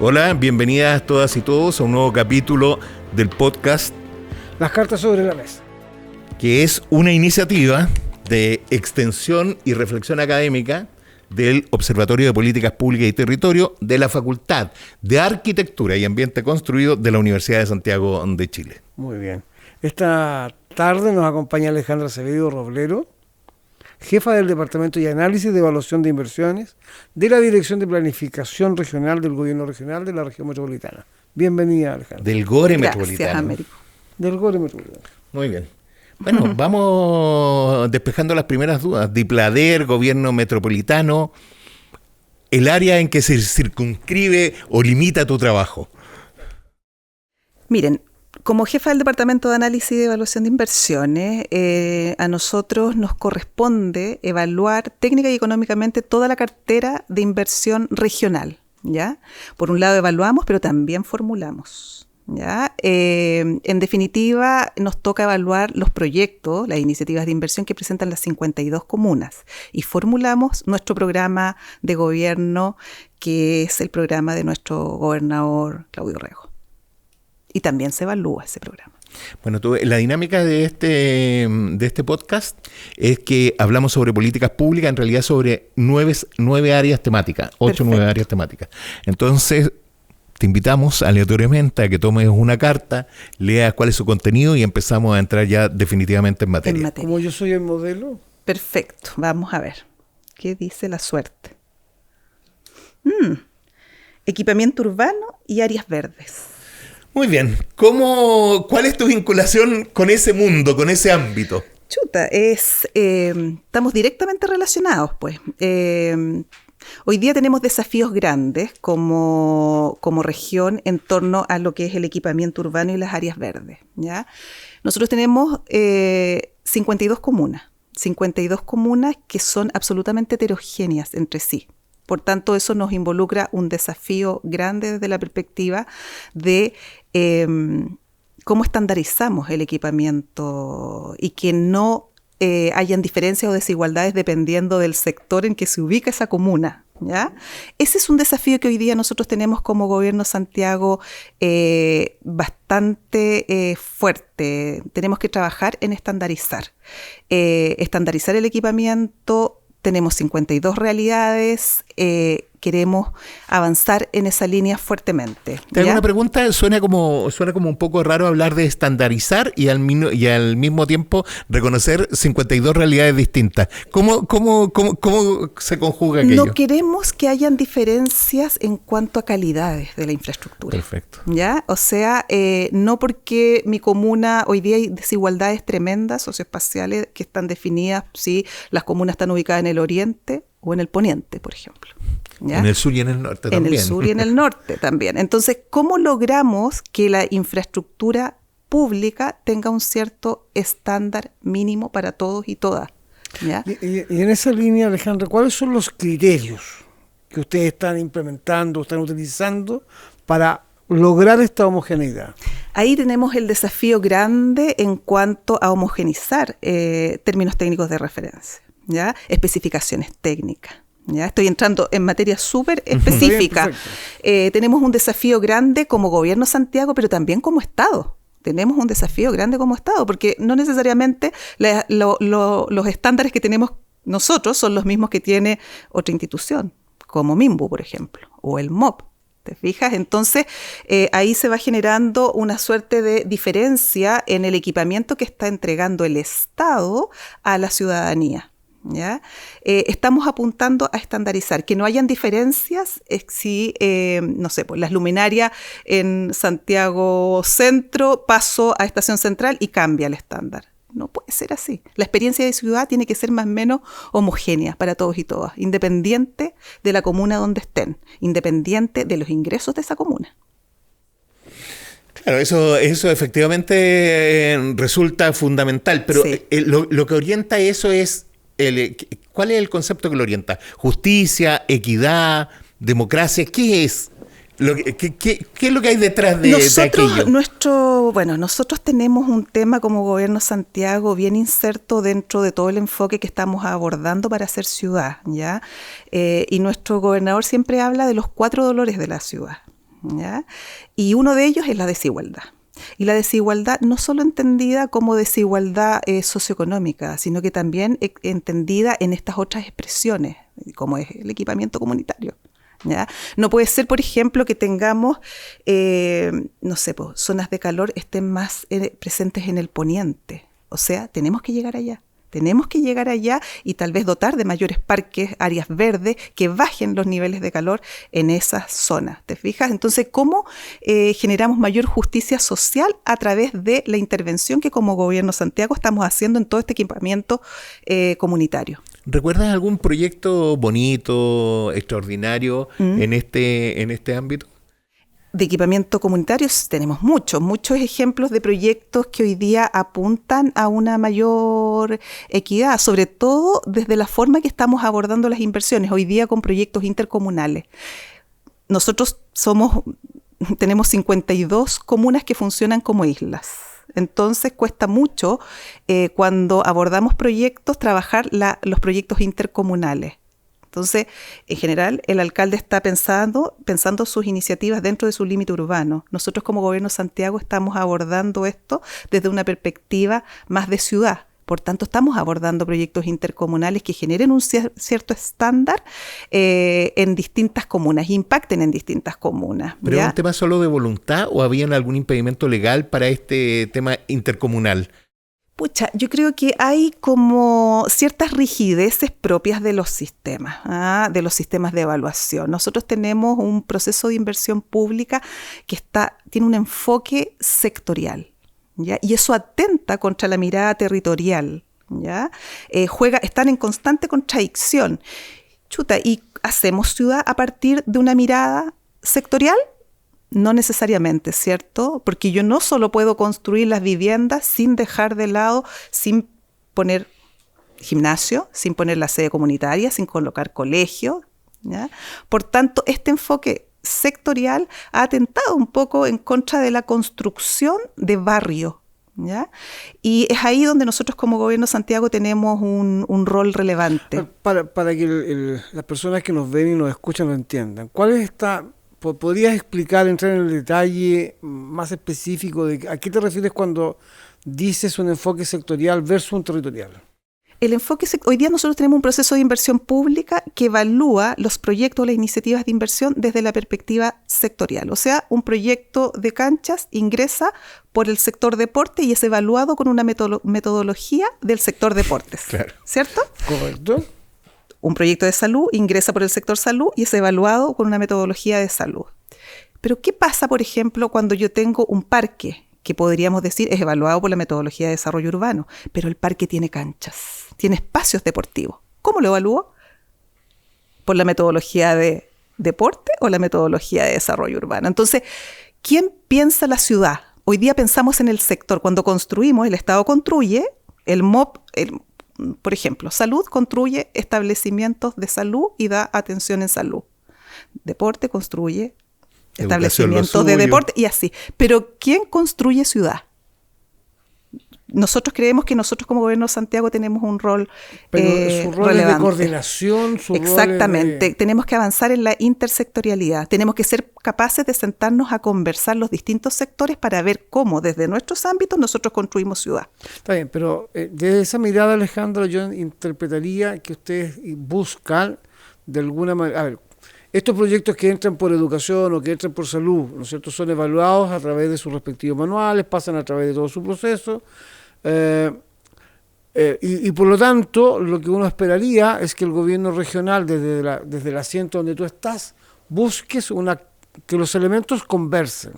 Hola, bienvenidas todas y todos a un nuevo capítulo del podcast Las cartas sobre la mesa, que es una iniciativa de extensión y reflexión académica del Observatorio de Políticas Públicas y Territorio de la Facultad de Arquitectura y Ambiente Construido de la Universidad de Santiago de Chile. Muy bien. Esta tarde nos acompaña Alejandra Acevedo Roblero, jefa del Departamento de Análisis de Evaluación de Inversiones de la Dirección de Planificación Regional del Gobierno Regional de la Región Metropolitana. Bienvenida, Alejandra. Del GORE Gracias, Metropolitano. Américo. Del GORE Metropolitano. Muy bien. Bueno, vamos despejando las primeras dudas. DIPLADER, Gobierno Metropolitano, el área en que se circunscribe o limita tu trabajo. Miren, como jefa del Departamento de Análisis y Evaluación de Inversiones, a nosotros nos corresponde evaluar técnica y económicamente toda la cartera de inversión regional, ¿ya? Por un lado evaluamos, pero también formulamos, ¿ya? En definitiva, nos toca evaluar los proyectos, las iniciativas de inversión que presentan las 52 comunas y formulamos nuestro programa de gobierno, que es el programa de nuestro gobernador Claudio Rego. Y también se evalúa ese programa. Bueno, la dinámica de este podcast es que hablamos sobre políticas públicas, en realidad sobre nueve áreas temáticas, 8 o 9 áreas temáticas. Entonces, te invitamos aleatoriamente a que tomes una carta, leas cuál es su contenido y empezamos a entrar ya definitivamente en materia. Como yo soy el modelo. Perfecto, vamos a ver. ¿Qué dice la suerte? Equipamiento urbano y áreas verdes. Muy bien. ¿Cuál es tu vinculación con ese mundo, con ese ámbito? Chuta, estamos directamente relacionados, pues. Hoy día tenemos desafíos grandes como región en torno a lo que es el equipamiento urbano y las áreas verdes, ¿ya? Nosotros tenemos 52 comunas que son absolutamente heterogéneas entre sí. Por tanto, eso nos involucra un desafío grande desde la perspectiva de cómo estandarizamos el equipamiento y que no hayan diferencias o desigualdades dependiendo del sector en que se ubica esa comuna, ¿ya? Ese es un desafío que hoy día nosotros tenemos como Gobierno Santiago bastante fuerte. Tenemos que trabajar en estandarizar el equipamiento. Tenemos 52 realidades, queremos avanzar en esa línea fuertemente. Te hago una pregunta, suena como un poco raro hablar de estandarizar y al mismo tiempo reconocer 52 realidades distintas. ¿Cómo se conjuga aquello? No queremos que hayan diferencias en cuanto a calidades de la infraestructura. Perfecto. ¿Ya? O sea, no porque mi comuna, hoy día hay desigualdades tremendas socioespaciales que están definidas si las comunas están ubicadas en el oriente o en el poniente, por ejemplo. ¿Ya? En el sur y en el norte también. En el sur y en el norte también. Entonces, ¿cómo logramos que la infraestructura pública tenga un cierto estándar mínimo para todos y todas? ¿Ya? Y en esa línea, Alejandra, ¿cuáles son los criterios que ustedes están implementando, están utilizando para lograr esta homogeneidad? Ahí tenemos el desafío grande en cuanto a homogenizar términos técnicos de referencia, ¿ya? Especificaciones técnicas. ¿Ya? Estoy entrando en materia súper específica. Tenemos un desafío grande como Gobierno Santiago, pero también como Estado. Tenemos un desafío grande como Estado, porque no necesariamente los estándares que tenemos nosotros son los mismos que tiene otra institución, como MIMBU, por ejemplo, o el MOP. ¿Te fijas? Entonces, ahí se va generando una suerte de diferencia en el equipamiento que está entregando el Estado a la ciudadanía. ¿Ya? Estamos apuntando a estandarizar, que no hayan diferencias si, no sé, pues las luminarias en Santiago Centro, paso a Estación Central y cambia el estándar. No puede ser así. La experiencia de ciudad tiene que ser más o menos homogénea para todos y todas, independiente de la comuna donde estén, independiente de los ingresos de esa comuna. Claro, eso efectivamente resulta fundamental, pero sí. Lo que orienta eso es ¿cuál es el concepto que lo orienta? ¿Justicia, equidad, democracia? ¿Qué es? ¿Qué es lo que hay detrás de aquello? Nosotros tenemos un tema como Gobierno Santiago bien inserto dentro de todo el enfoque que estamos abordando para hacer ciudad, ¿ya? Y nuestro gobernador siempre habla de los 4 dolores de la ciudad, ¿ya? Y uno de ellos es la desigualdad. Y la desigualdad no solo entendida como desigualdad socioeconómica, sino que también entendida en estas otras expresiones, como es el equipamiento comunitario. ¿Ya? No puede ser, por ejemplo, que tengamos, zonas de calor estén más presentes en el poniente. O sea, tenemos que llegar allá. Tenemos que llegar allá y tal vez dotar de mayores parques, áreas verdes, que bajen los niveles de calor en esas zonas. ¿Te fijas? Entonces, ¿cómo generamos mayor justicia social a través de la intervención que como Gobierno Santiago estamos haciendo en todo este equipamiento comunitario? ¿Recuerdas algún proyecto bonito, extraordinario en este ámbito? De equipamiento comunitario tenemos muchos ejemplos de proyectos que hoy día apuntan a una mayor equidad, sobre todo desde la forma que estamos abordando las inversiones, hoy día con proyectos intercomunales. Nosotros tenemos 52 comunas que funcionan como islas. Entonces cuesta mucho cuando abordamos proyectos trabajar los proyectos intercomunales. Entonces, en general, el alcalde está pensando sus iniciativas dentro de su límite urbano. Nosotros como Gobierno de Santiago estamos abordando esto desde una perspectiva más de ciudad. Por tanto, estamos abordando proyectos intercomunales que generen un cierto estándar en distintas comunas, impacten en distintas comunas. ¿Pero es un tema solo de voluntad o había algún impedimento legal para este tema intercomunal? Pucha, yo creo que hay como ciertas rigideces propias de los sistemas, de los sistemas de evaluación. Nosotros tenemos un proceso de inversión pública que tiene un enfoque sectorial, ¿ya? Y eso atenta contra la mirada territorial, ¿ya? Están en constante contradicción. ¿Y hacemos ciudad a partir de una mirada sectorial? No necesariamente, ¿cierto? Porque yo no solo puedo construir las viviendas sin dejar de lado, sin poner gimnasio, sin poner la sede comunitaria, sin colocar colegio, ¿ya? Por tanto, este enfoque sectorial ha atentado un poco en contra de la construcción de barrio, ¿ya? Y es ahí donde nosotros como Gobierno de Santiago tenemos un rol relevante. Para que las personas que nos ven y nos escuchan lo entiendan, ¿cuál es ¿podrías explicar, entrar en el detalle más específico de a qué te refieres cuando dices un enfoque sectorial versus un territorial? Hoy día nosotros tenemos un proceso de inversión pública que evalúa los proyectos o las iniciativas de inversión desde la perspectiva sectorial. O sea, un proyecto de canchas ingresa por el sector deporte y es evaluado con una metodología del sector deportes. Claro. ¿Cierto? Correcto. Un proyecto de salud ingresa por el sector salud y es evaluado con una metodología de salud. Pero ¿qué pasa, por ejemplo, cuando yo tengo un parque que podríamos decir es evaluado por la metodología de desarrollo urbano, pero el parque tiene canchas, tiene espacios deportivos? ¿Cómo lo evalúo? ¿Por la metodología de deporte o la metodología de desarrollo urbano? Entonces, ¿quién piensa la ciudad? Hoy día pensamos en el sector. Cuando construimos, el Estado construye, el MOP, por ejemplo, salud construye establecimientos de salud y da atención en salud. Deporte construye establecimientos de deporte y así. Pero ¿quién construye ciudad? Nosotros creemos que nosotros como Gobierno de Santiago tenemos un rol Pero su rol relevante. Es de coordinación, Exactamente. Tenemos que avanzar en la intersectorialidad. Tenemos que ser capaces de sentarnos a conversar los distintos sectores para ver cómo desde nuestros ámbitos nosotros construimos ciudad. Está bien, pero desde esa mirada, Alejandra, yo interpretaría que ustedes buscan de alguna manera... A ver, estos proyectos que entran por educación o que entran por salud, ¿no es cierto?, son evaluados a través de sus respectivos manuales, pasan a través de todo su proceso. Y por lo tanto, lo que uno esperaría es que el gobierno regional, desde el asiento donde tú estás, busques que los elementos conversen,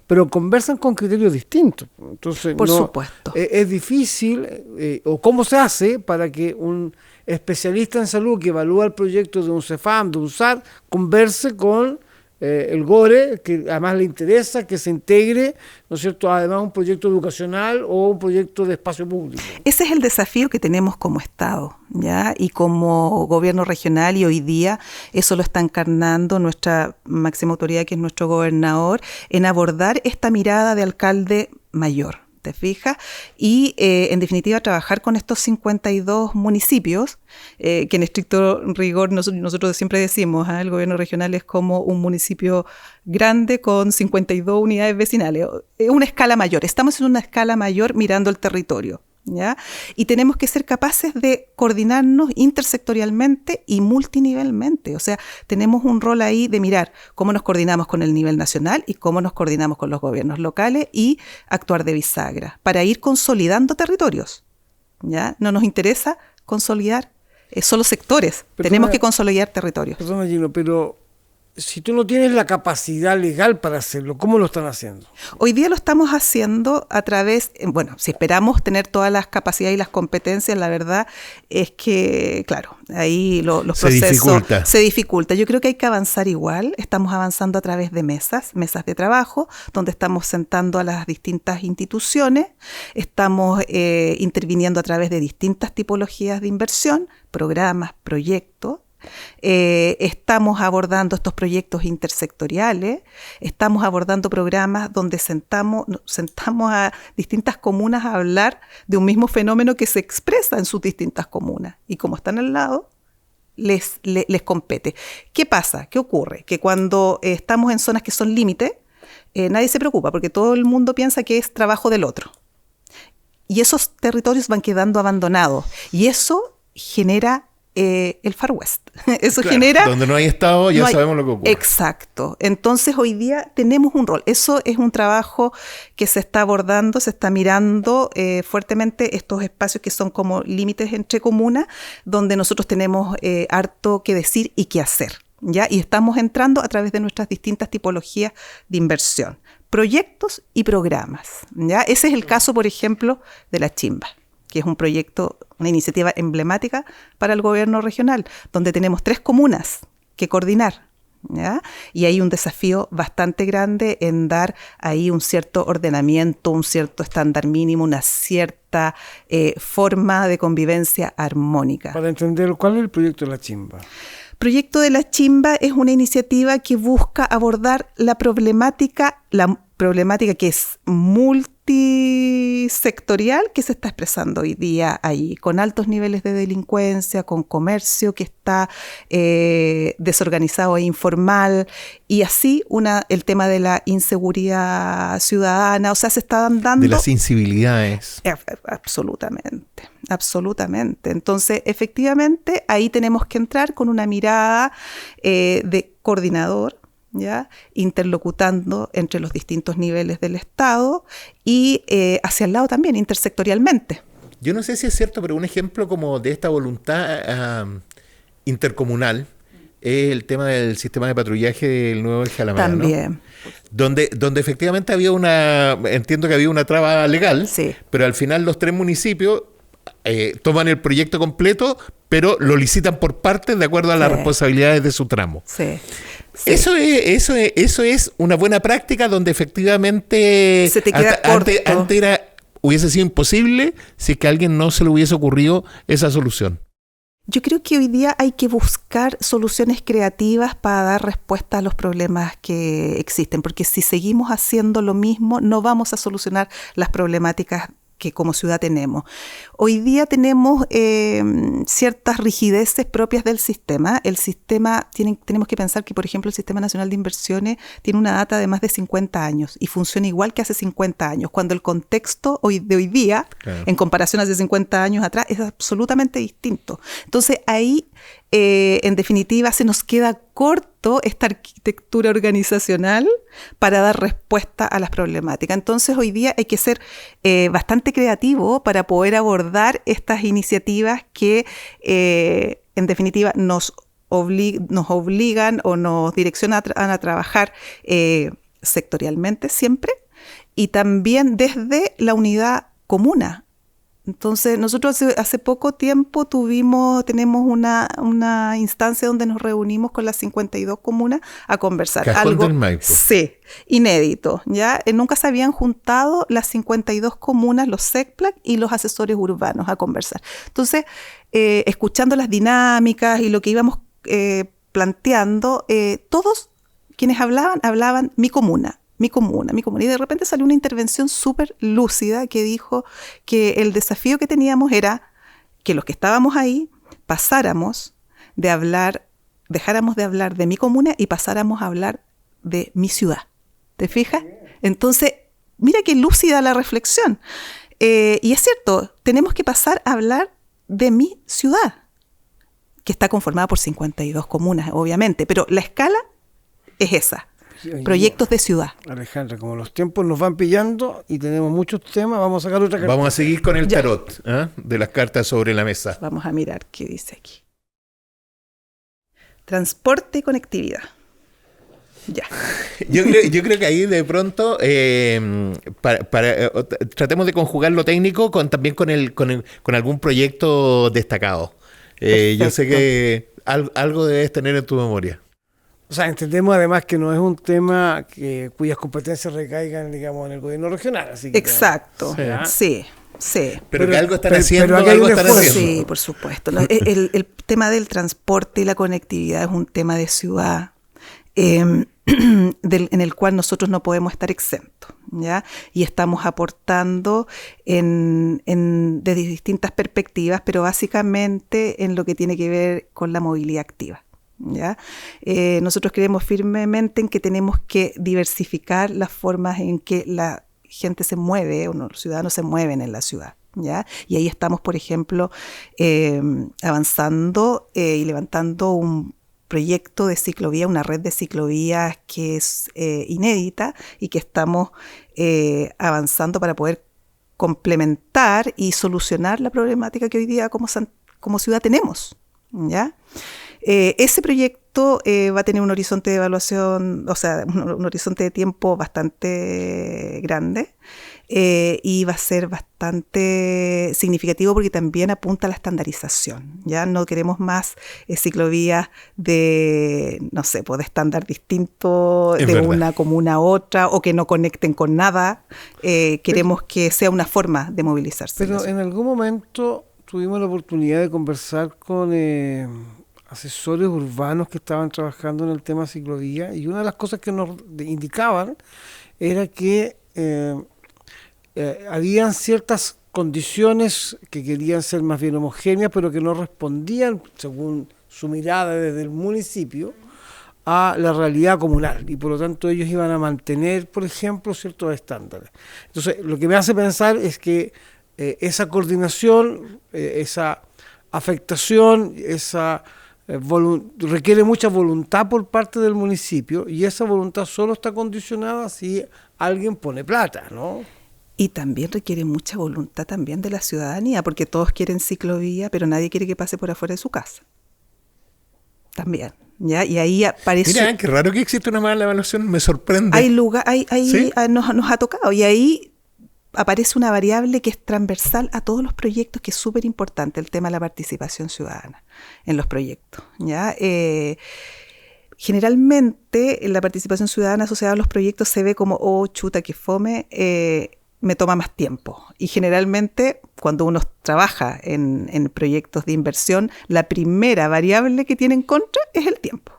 pero conversan con criterios distintos. Entonces, por supuesto. Es difícil, o cómo se hace para que un especialista en salud que evalúa el proyecto de un CEFAM, de un SAR, converse con el GORE, que además le interesa que se integre, ¿no es cierto?, además un proyecto educacional o un proyecto de espacio público. Ese es el desafío que tenemos como Estado, ¿ya? Y como gobierno regional, y hoy día eso lo está encarnando nuestra máxima autoridad, que es nuestro gobernador, en abordar esta mirada de alcalde mayor. ¿te fijas? Y en definitiva trabajar con estos 52 municipios, que en estricto rigor nosotros siempre decimos, el gobierno regional es como un municipio grande con 52 unidades vecinales. Es una escala mayor, estamos en una escala mayor mirando el territorio. ¿Ya? Y tenemos que ser capaces de coordinarnos intersectorialmente y multinivelmente. O sea, tenemos un rol ahí de mirar cómo nos coordinamos con el nivel nacional y cómo nos coordinamos con los gobiernos locales y actuar de bisagra para ir consolidando territorios. ¿Ya? No nos interesa consolidar solo sectores, tenemos que consolidar territorios. Perdona, Gino, pero si tú no tienes la capacidad legal para hacerlo, ¿cómo lo están haciendo? Hoy día lo estamos haciendo a través, bueno, si esperamos tener todas las capacidades y las competencias, la verdad es que, claro, ahí los procesos se dificulta. Yo creo que hay que avanzar igual. Estamos avanzando a través de mesas de trabajo, donde estamos sentando a las distintas instituciones, estamos interviniendo a través de distintas tipologías de inversión, programas, proyectos. Estamos abordando estos proyectos intersectoriales, estamos abordando programas donde sentamos a distintas comunas a hablar de un mismo fenómeno que se expresa en sus distintas comunas y como están al lado les compete. ¿Qué pasa? ¿Qué ocurre? Que cuando estamos en zonas que son límite, nadie se preocupa porque todo el mundo piensa que es trabajo del otro y esos territorios van quedando abandonados y eso genera el Far West. Eso genera... Donde no hay Estado ya sabemos lo que ocurre. Exacto. Entonces hoy día tenemos un rol. Eso es un trabajo que se está abordando, se está mirando fuertemente estos espacios que son como límites entre comunas, donde nosotros tenemos harto que decir y que hacer. ¿Ya? Y estamos entrando a través de nuestras distintas tipologías de inversión. Proyectos y programas. ¿Ya? Ese es el caso, por ejemplo, de La Chimba, que es un proyecto, una iniciativa emblemática para el gobierno regional, donde tenemos 3 comunas que coordinar, ¿ya? Y hay un desafío bastante grande en dar ahí un cierto ordenamiento, un cierto estándar mínimo, una cierta forma de convivencia armónica. Para entender, ¿cuál es el proyecto de La Chimba? Proyecto de La Chimba es una iniciativa que busca abordar la problemática que es multisectorial que se está expresando hoy día ahí, con altos niveles de delincuencia, con comercio que está desorganizado e informal, y así el tema de la inseguridad ciudadana, o sea, se están dando... De las incivilidades. Absolutamente. Entonces, efectivamente, ahí tenemos que entrar con una mirada de coordinador, ¿ya? Interlocutando entre los distintos niveles del Estado y hacia el lado también, intersectorialmente. Yo no sé si es cierto, pero un ejemplo como de esta voluntad intercomunal es el tema del sistema de patrullaje del nuevo Eje Alameda, también. ¿no? Donde efectivamente entiendo que había una traba legal, sí. Pero al final los 3 municipios toman el proyecto completo, pero lo licitan por partes de acuerdo a las responsabilidades de su tramo. Sí. Sí. Eso es una buena práctica donde efectivamente se te queda antes hubiese sido imposible si es que a alguien no se le hubiese ocurrido esa solución. Yo creo que hoy día hay que buscar soluciones creativas para dar respuesta a los problemas que existen, porque si seguimos haciendo lo mismo no vamos a solucionar las problemáticas que como ciudad tenemos. Hoy día tenemos ciertas rigideces propias del sistema. El sistema, tenemos que pensar que, por ejemplo, el Sistema Nacional de Inversiones tiene una data de más de 50 años y funciona igual que hace 50 años, cuando el contexto de hoy día, claro, en comparación a hace 50 años atrás, es absolutamente distinto. Entonces, ahí, en definitiva, se nos queda corto esta arquitectura organizacional para dar respuesta a las problemáticas. Entonces, hoy día hay que ser bastante creativo para poder abordar estas iniciativas que, en definitiva, nos obligan o nos direccionan a trabajar sectorialmente siempre y también desde la unidad comuna. Entonces, nosotros hace poco tiempo tenemos una instancia donde nos reunimos con las 52 comunas a conversar. Cajón del Maipo. Sí, inédito, ¿ya? Nunca se habían juntado las 52 comunas, los SECPLAC y los asesores urbanos a conversar. Entonces, escuchando las dinámicas y lo que íbamos planteando, todos quienes hablaban mi comuna, mi comuna. Y de repente salió una intervención súper lúcida que dijo que el desafío que teníamos era que los que estábamos ahí dejáramos de hablar de mi comuna y pasáramos a hablar de mi ciudad. ¿Te fijas? Entonces, mira qué lúcida la reflexión. Y es cierto, tenemos que pasar a hablar de mi ciudad, que está conformada por 52 comunas, obviamente, pero la escala es esa, proyectos de ciudad. Alejandra, como los tiempos nos van pillando y tenemos muchos temas, vamos a sacar otra carta. Vamos a seguir con el tarot de las cartas sobre la mesa. Vamos a mirar qué dice aquí. Transporte y conectividad. Ya. Yo creo que ahí de pronto tratemos de conjugar lo técnico también con algún proyecto destacado. Yo sé que algo debes tener en tu memoria. O sea, entendemos además que no es un tema cuyas competencias recaigan, digamos, en el gobierno regional. Así que, exacto, sí. Pero que algo están haciendo, Sí, por supuesto. El tema del transporte y la conectividad es un tema de ciudad. En el cual nosotros no podemos estar exentos, ¿ya? Y estamos aportando desde distintas perspectivas, pero básicamente en lo que tiene que ver con la movilidad activa, ¿ya? Nosotros creemos firmemente en que tenemos que diversificar las formas en que la gente se mueve, o los ciudadanos se mueven en la ciudad, ¿ya? Y ahí estamos, por ejemplo, avanzando y levantando un proyecto de ciclovía, una red de ciclovías que es inédita y que estamos avanzando para poder complementar y solucionar la problemática que hoy día como ciudad tenemos, ¿ya? Ese proyecto va a tener un horizonte de evaluación, o sea, un horizonte de tiempo bastante grande y va a ser bastante significativo porque también apunta a la estandarización. Ya no queremos más ciclovías de, no sé, de estándar distinto de una comuna a otra o que no conecten con nada. Queremos que sea una forma de movilizarse. Pero en algún momento tuvimos la oportunidad de conversar con asesores urbanos que estaban trabajando en el tema ciclovía y una de las cosas que nos indicaban era que habían ciertas condiciones que querían ser más bien homogéneas, pero que no respondían, según su mirada desde el municipio, a la realidad comunal, y por lo tanto ellos iban a mantener, por ejemplo, ciertos estándares. Entonces, lo que me hace pensar es que esa coordinación, esa afectación, requiere mucha voluntad por parte del municipio, y esa voluntad solo está condicionada si alguien pone plata, ¿no? Y también requiere mucha voluntad también de la ciudadanía, porque todos quieren ciclovía, pero nadie quiere que pase por afuera de su casa. También, ¿ya? Y ahí aparece... Mira, qué raro que existe una mala evaluación, me sorprende. Hay lugar, ¿Sí? nos ha tocado, y ahí aparece una variable que es transversal a todos los proyectos, que es súper importante, el tema de la participación ciudadana en los proyectos, ¿ya? Generalmente la participación ciudadana asociada a los proyectos se ve como, oh, chuta, que fome, me toma más tiempo. Y generalmente cuando uno trabaja en proyectos de inversión, la primera variable que tiene en contra es el tiempo.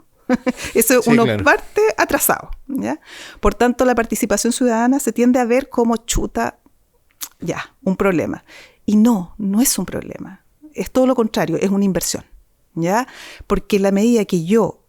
Eso sí, uno claro. Parte atrasado, ¿ya? Por tanto, la participación ciudadana se tiende a ver como chuta, ya, un problema. Y no es un problema. Es todo lo contrario, es una inversión, ¿ya? Porque la medida que yo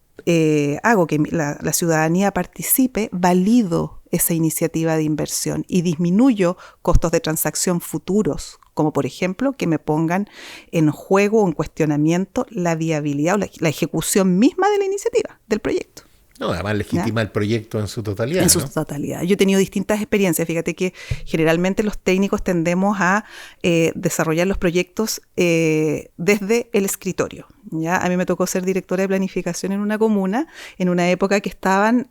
hago que la ciudadanía participe, valido esa iniciativa de inversión y disminuyo costos de transacción futuros, como por ejemplo que me pongan en juego o en cuestionamiento la viabilidad o la ejecución misma de la iniciativa, del proyecto. No, además legitima el proyecto en su totalidad. En su totalidad. Yo he tenido distintas experiencias. Fíjate que generalmente los técnicos tendemos a desarrollar los proyectos desde el escritorio, ¿ya? A mí me tocó ser directora de planificación en una comuna, en una época que estaban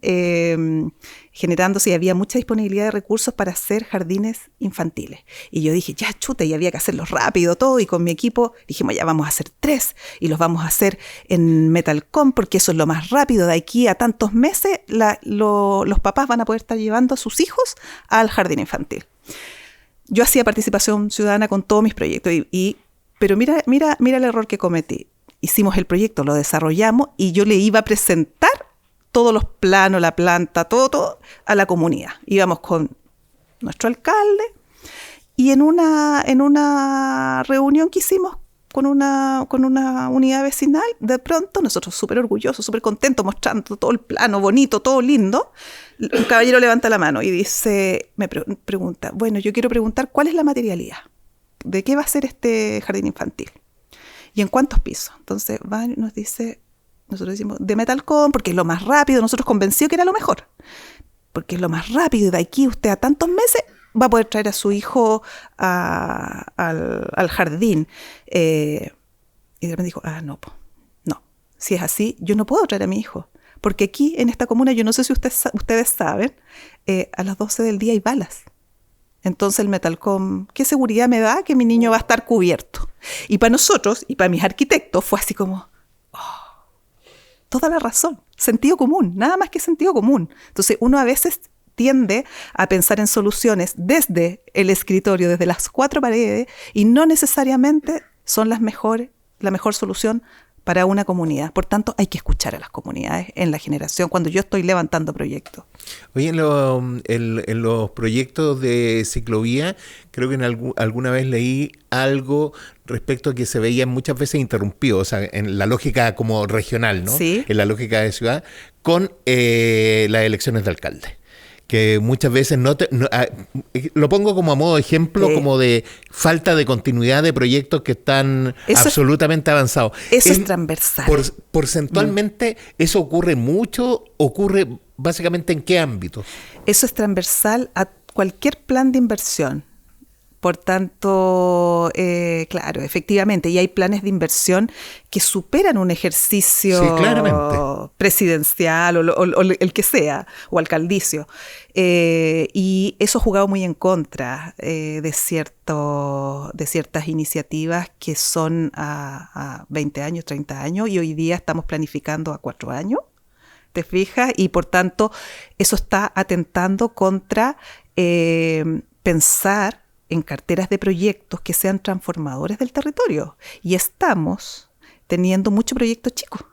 generándose y había mucha disponibilidad de recursos para hacer jardines infantiles. Y yo dije, ya chuta, y había que hacerlos rápido todo, y con mi equipo dijimos, ya vamos a hacer 3 y los vamos a hacer en Metalcom porque eso es lo más rápido. De aquí a tantos meses los papás van a poder estar llevando a sus hijos al jardín infantil. Yo hacía participación ciudadana con todos mis proyectos, pero mira el error que cometí. Hicimos el proyecto, lo desarrollamos y yo le iba a presentar todos los planos, la planta, todo a la comunidad. Íbamos con nuestro alcalde y en una reunión que hicimos con una unidad vecinal, de pronto nosotros súper orgullosos, súper contentos, mostrando todo el plano bonito, todo lindo. Un caballero levanta la mano y dice, me pregunta, bueno, yo quiero preguntar cuál es la materialidad, de qué va a ser este jardín infantil y en cuántos pisos. Entonces va y nos dice, nosotros decimos de Metalcom porque es lo más rápido, nosotros convencidos que era lo mejor, porque es lo más rápido y de aquí usted a tantos meses va a poder traer a su hijo al jardín. Y de repente dijo, no, si es así, yo no puedo traer a mi hijo. Porque aquí, en esta comuna, yo no sé si ustedes saben, a las 12 del día hay balas. Entonces el Metalcom, ¿qué seguridad me da que mi niño va a estar cubierto? Y para nosotros, y para mis arquitectos, fue así como, toda la razón, sentido común, nada más que sentido común. Entonces uno a veces tiende a pensar en soluciones desde el escritorio, desde las 4 paredes, y no necesariamente son la mejor solución para una comunidad. Por tanto, hay que escuchar a las comunidades en la generación cuando yo estoy levantando proyectos. Oye, en los proyectos de ciclovía, creo que alguna vez leí algo respecto a que se veían muchas veces interrumpidos, o sea, en la lógica como regional, ¿no? Sí. En la lógica de ciudad, con las elecciones de alcalde. Que muchas veces lo pongo como a modo de ejemplo, Sí. como de falta de continuidad de proyectos que están absolutamente avanzados. Eso es transversal. Porcentualmente, ¿eso ocurre mucho? ¿Ocurre básicamente en qué ámbito? Eso es transversal a cualquier plan de inversión. Por tanto, claro, efectivamente, y hay planes de inversión que superan un ejercicio Sí, claramente. presidencial o el que sea, o alcaldicio. Y eso ha jugado muy en contra de ciertas iniciativas que son a 20 años, 30 años, y hoy día estamos planificando a 4 años. ¿Te fijas? Y por tanto, eso está atentando contra pensar en carteras de proyectos que sean transformadores del territorio. Y estamos teniendo mucho proyecto chico,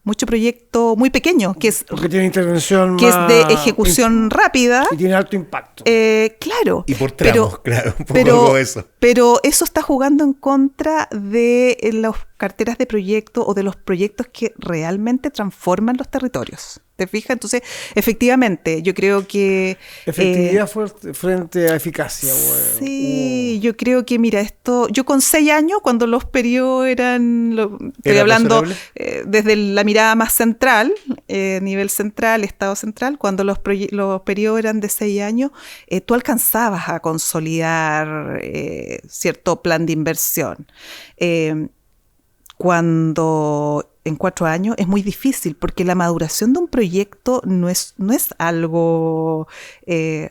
mucho proyecto muy pequeño, que es porque tiene intervención que es de ejecución rápida. Y tiene alto impacto. Claro. Y por tramos, claro, un poco eso. Pero eso está jugando en contra de las carteras de proyectos o de los proyectos que realmente transforman los territorios. ¿Te fijas? Entonces, efectivamente, yo creo que... Efectividad frente a eficacia. Sí, yo creo que, mira, yo con 6 años, cuando los periodos estoy hablando desde la mirada más central, nivel central, estado central, cuando los periodos eran de 6 años, tú alcanzabas a consolidar cierto plan de inversión. Cuando en 4 años es muy difícil, porque la maduración de un proyecto no es algo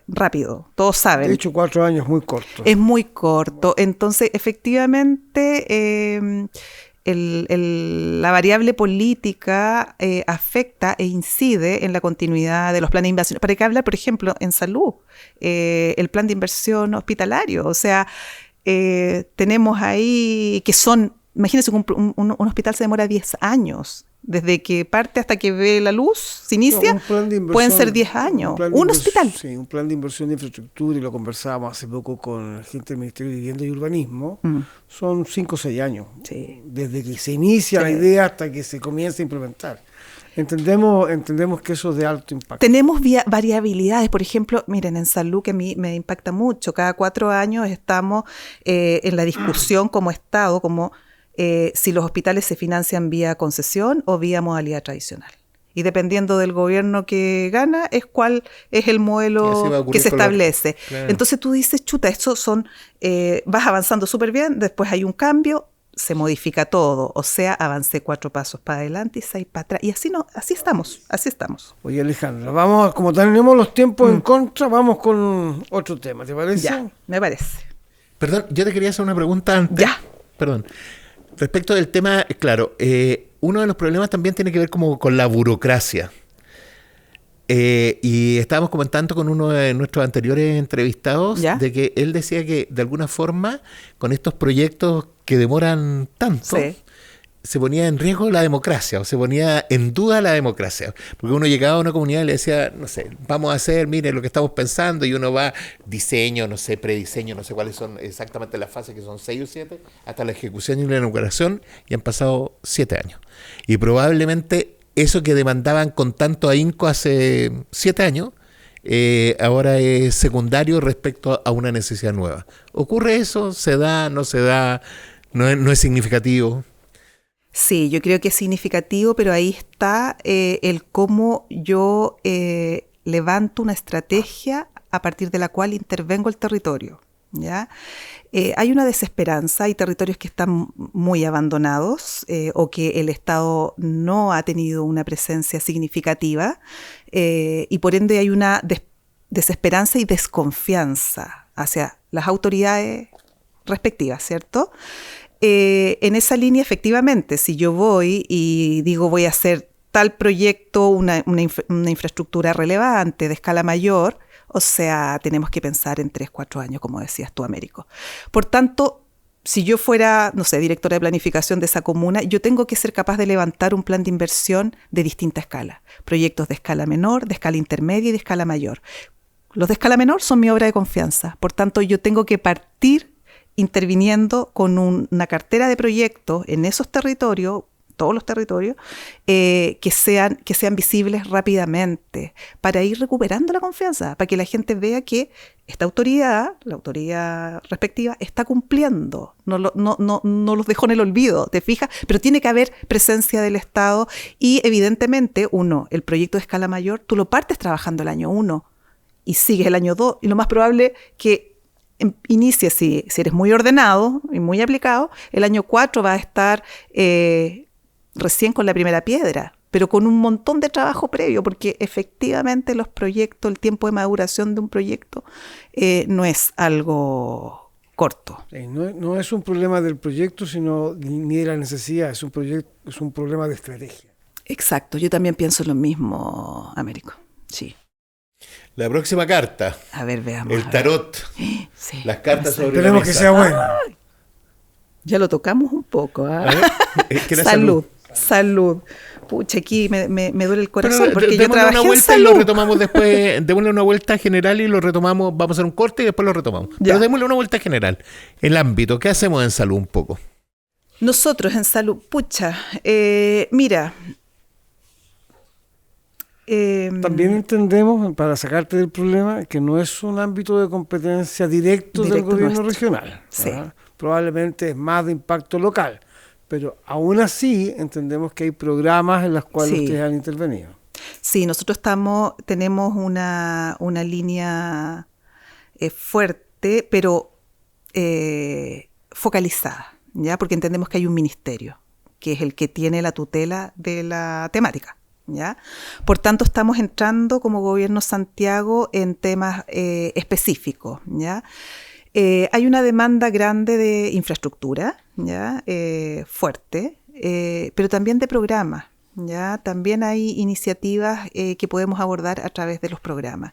rápido, todos saben. De hecho, 4 años es muy corto. Es muy corto. Entonces, efectivamente, la variable política afecta e incide en la continuidad de los planes de inversión. ¿Para qué hablar, por ejemplo, en salud? El plan de inversión hospitalario. O sea, tenemos ahí que son... Imagínense que un hospital se demora 10 años. Desde que parte hasta que ve la luz, se inicia, pueden ser 10 años. Un hospital. Sí, un plan de inversión de infraestructura, y lo conversábamos hace poco con la gente del Ministerio de Vivienda y Urbanismo, son 5 o 6 años. Sí. Desde que se inicia la idea hasta que se comienza a implementar. Entendemos que eso es de alto impacto. Tenemos variabilidades, por ejemplo, miren, en salud, que a mí me impacta mucho, cada 4 años estamos en la discusión como Estado, como si los hospitales se financian vía concesión o vía modalidad tradicional. Y dependiendo del gobierno que gana, es cuál es el modelo que se establece. Claro. Entonces tú dices, chuta, estos son, vas avanzando súper bien, después hay un cambio, se modifica todo. O sea, avancé 4 pasos para adelante y 6 para atrás. Y así estamos. Oye, Alejandra, vamos, como tenemos los tiempos en contra, vamos con otro tema, ¿te parece? Ya, me parece. Perdón, yo te quería hacer una pregunta antes. Ya. Perdón. Respecto del tema, claro, uno de los problemas también tiene que ver como con la burocracia. Y estábamos comentando con uno de nuestros anteriores entrevistados, ¿ya?, de que él decía que de alguna forma con estos proyectos que demoran tanto, sí, se ponía en riesgo la democracia, o se ponía en duda la democracia. Porque uno llegaba a una comunidad y le decía, no sé, vamos a hacer, mire lo que estamos pensando, y uno va, diseño, no sé, prediseño, no sé cuáles son exactamente las fases, que son 6 o 7, hasta la ejecución y la inauguración, y han pasado 7 años. Y probablemente eso que demandaban con tanto ahínco hace 7 años, ahora es secundario respecto a una necesidad nueva. ¿Ocurre eso? ¿Se da? ¿No se da? ¿No es significativo? Sí, yo creo que es significativo, pero ahí está el cómo yo levanto una estrategia a partir de la cual intervengo el territorio, ¿ya? Hay una desesperanza, hay territorios que están muy abandonados o que el Estado no ha tenido una presencia significativa y por ende hay una desesperanza y desconfianza hacia las autoridades respectivas, ¿cierto? En esa línea, efectivamente, si yo voy y digo voy a hacer tal proyecto, una infraestructura relevante de escala mayor, o sea, tenemos que pensar en 3, 4 años, como decías tú, Américo. Por tanto, si yo fuera, no sé, directora de planificación de esa comuna, yo tengo que ser capaz de levantar un plan de inversión de distinta escala. Proyectos de escala menor, de escala intermedia y de escala mayor. Los de escala menor son mi obra de confianza. Por tanto, yo tengo que partir interviniendo con una cartera de proyectos en esos territorios, todos los territorios, que sean visibles rápidamente, para ir recuperando la confianza, para que la gente vea que esta autoridad, la autoridad respectiva, está cumpliendo, no los dejó en el olvido, ¿te fijas? Pero tiene que haber presencia del Estado y evidentemente, el proyecto de escala mayor, tú lo partes trabajando el año 1 y sigues el año 2 y lo más probable que inicie, si eres muy ordenado y muy aplicado, el año 4 va a estar recién con la primera piedra, pero con un montón de trabajo previo, porque efectivamente los proyectos, el tiempo de maduración de un proyecto no es algo corto. No es un problema del proyecto, sino ni de la necesidad, es un problema de estrategia. Exacto, yo también pienso lo mismo, Américo, sí. La próxima carta. A ver, veamos. El tarot. Sí, las cartas sobre la Esperemos mesa. que sea bueno. Ya lo tocamos un poco. ¿Ah? Salud. Pucha, aquí me duele el corazón. Pero porque yo trabajé una vuelta en y lo salud. retomamos después. Démosle una vuelta general y lo retomamos. Vamos a hacer un corte y después lo retomamos. Ya. Pero démosle una vuelta general. El ámbito. ¿Qué hacemos en salud un poco? Nosotros en salud, pucha, mira. También entendemos, para sacarte del problema, que no es un ámbito de competencia directo del gobierno nuestro. regional. Sí. Probablemente es más de impacto local, pero aún así entendemos que hay programas en los cuales Sí. ustedes han intervenido. Sí, nosotros tenemos una línea fuerte, pero focalizada, ¿ya? Porque entendemos que hay un ministerio, que es el que tiene la tutela de la temática, ¿ya? Por tanto, estamos entrando como Gobierno Santiago en temas específicos, ¿ya? Hay una demanda grande de infraestructura, ¿ya? Fuerte, pero también de programas, ¿ya? También hay iniciativas que podemos abordar a través de los programas.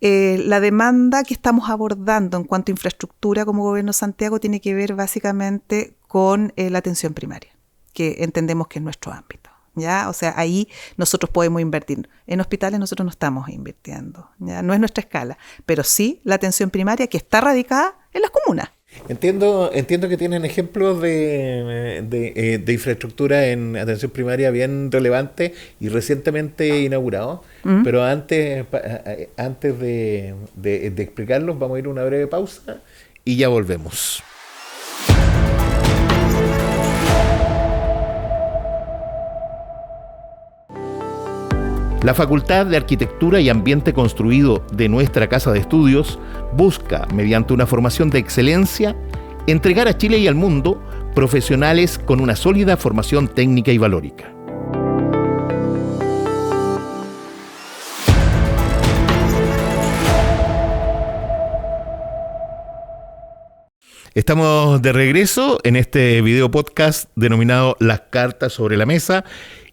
La demanda que estamos abordando en cuanto a infraestructura como Gobierno Santiago tiene que ver básicamente con la atención primaria, que entendemos que es nuestro ámbito, ¿ya? O sea, ahí nosotros podemos invertir. En hospitales nosotros no estamos invirtiendo, ¿ya? No es nuestra escala, pero sí la atención primaria que está radicada en las comunas. Entiendo que tienen ejemplos de infraestructura en atención primaria bien relevantes y recientemente inaugurados, pero antes de explicarlos vamos a ir a una breve pausa y ya volvemos. La Facultad de Arquitectura y Ambiente Construido de nuestra Casa de Estudios busca, mediante una formación de excelencia, entregar a Chile y al mundo profesionales con una sólida formación técnica y valórica. Estamos de regreso en este video podcast denominado Las Cartas sobre la Mesa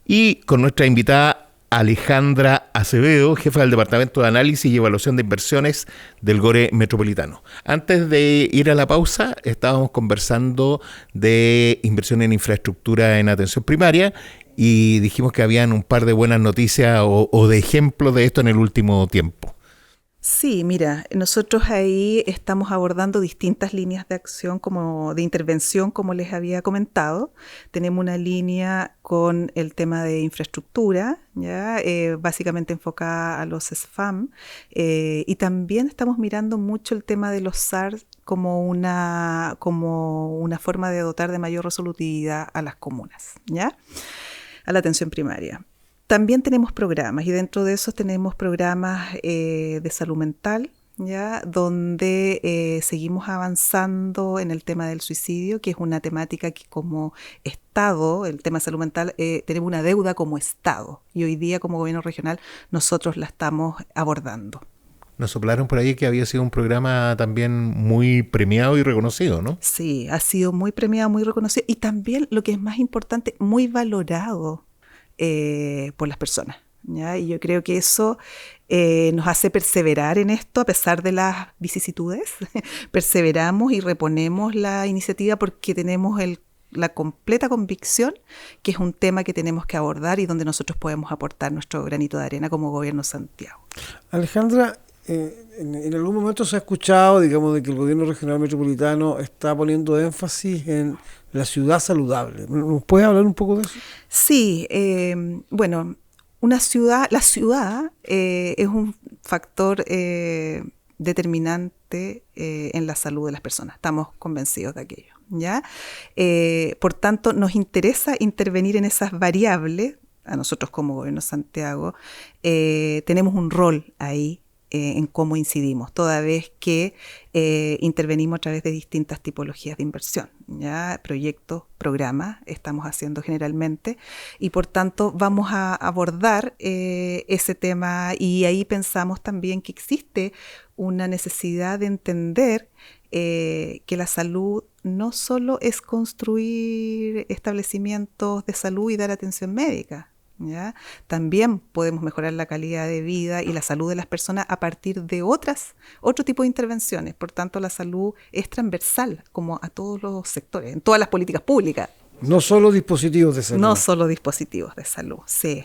y con nuestra invitada Alejandra Acevedo, jefa del Departamento de Análisis y Evaluación de Inversiones del GORE Metropolitano. Antes de ir a la pausa, estábamos conversando de inversión en infraestructura en atención primaria y dijimos que habían un par de buenas noticias o de ejemplos de esto en el último tiempo. Sí, mira, nosotros ahí estamos abordando distintas líneas de acción como de intervención, como les había comentado. Tenemos una línea con el tema de infraestructura, ¿ya? Básicamente enfocada a los SFAM, y también estamos mirando mucho el tema de los SARS como una forma de dotar de mayor resolutividad a las comunas, ¿ya? A la atención primaria. También tenemos programas y dentro de esos tenemos programas de salud mental, ¿ya? Donde seguimos avanzando en el tema del suicidio, que es una temática que como Estado, el tema de salud mental, tenemos una deuda como Estado y hoy día como gobierno regional nosotros la estamos abordando. Nos soplaron por ahí que había sido un programa también muy premiado y reconocido, ¿no? Sí, ha sido muy premiado, muy reconocido y también, lo que es más importante, muy valorado por las personas, ¿ya? Y yo creo que eso nos hace perseverar en esto a pesar de las vicisitudes. Perseveramos y reponemos la iniciativa porque tenemos la completa convicción que es un tema que tenemos que abordar y donde nosotros podemos aportar nuestro granito de arena como Gobierno de Santiago. Alejandra, en algún momento se ha escuchado, digamos, de que el Gobierno Regional Metropolitano está poniendo énfasis en la ciudad saludable. ¿Nos puedes hablar un poco de eso? Sí, bueno, la ciudad es un factor determinante en la salud de las personas. Estamos convencidos de aquello, ¿ya? Por tanto, nos interesa intervenir en esas variables. A nosotros como Gobierno de Santiago tenemos un rol ahí en cómo incidimos, toda vez que intervenimos a través de distintas tipologías de inversión, ¿ya? Proyectos, programas, estamos haciendo generalmente, y por tanto vamos a abordar ese tema, y ahí pensamos también que existe una necesidad de entender que la salud no solo es construir establecimientos de salud y dar atención médica, ¿ya? También podemos mejorar la calidad de vida y la salud de las personas a partir de otro tipo de intervenciones. Por tanto, la salud es transversal como a todos los sectores, en todas las políticas públicas. No solo dispositivos de salud. No solo dispositivos de salud, sí.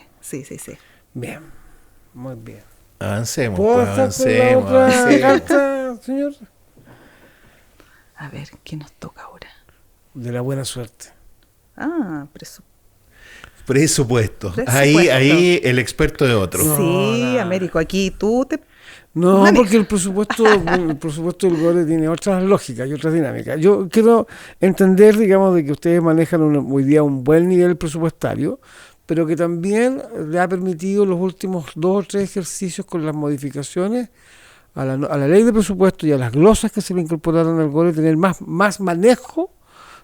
Bien, muy bien. Avancemos, ¿Puedo pues, hacer con la otra carta, señor? A ver, ¿qué nos toca ahora? De la buena suerte. Presupuesto. Presupuesto. Ahí el experto de otro. Sí, Américo, aquí tú te... No, maneja. porque el presupuesto del GORE tiene otras lógicas y otras dinámicas. Yo quiero entender, digamos, de que ustedes manejan hoy día un buen nivel presupuestario, pero que también le ha permitido los últimos 2 o 3 ejercicios con las modificaciones a la ley de presupuesto y a las glosas que se le incorporaron al GORE, tener más manejo,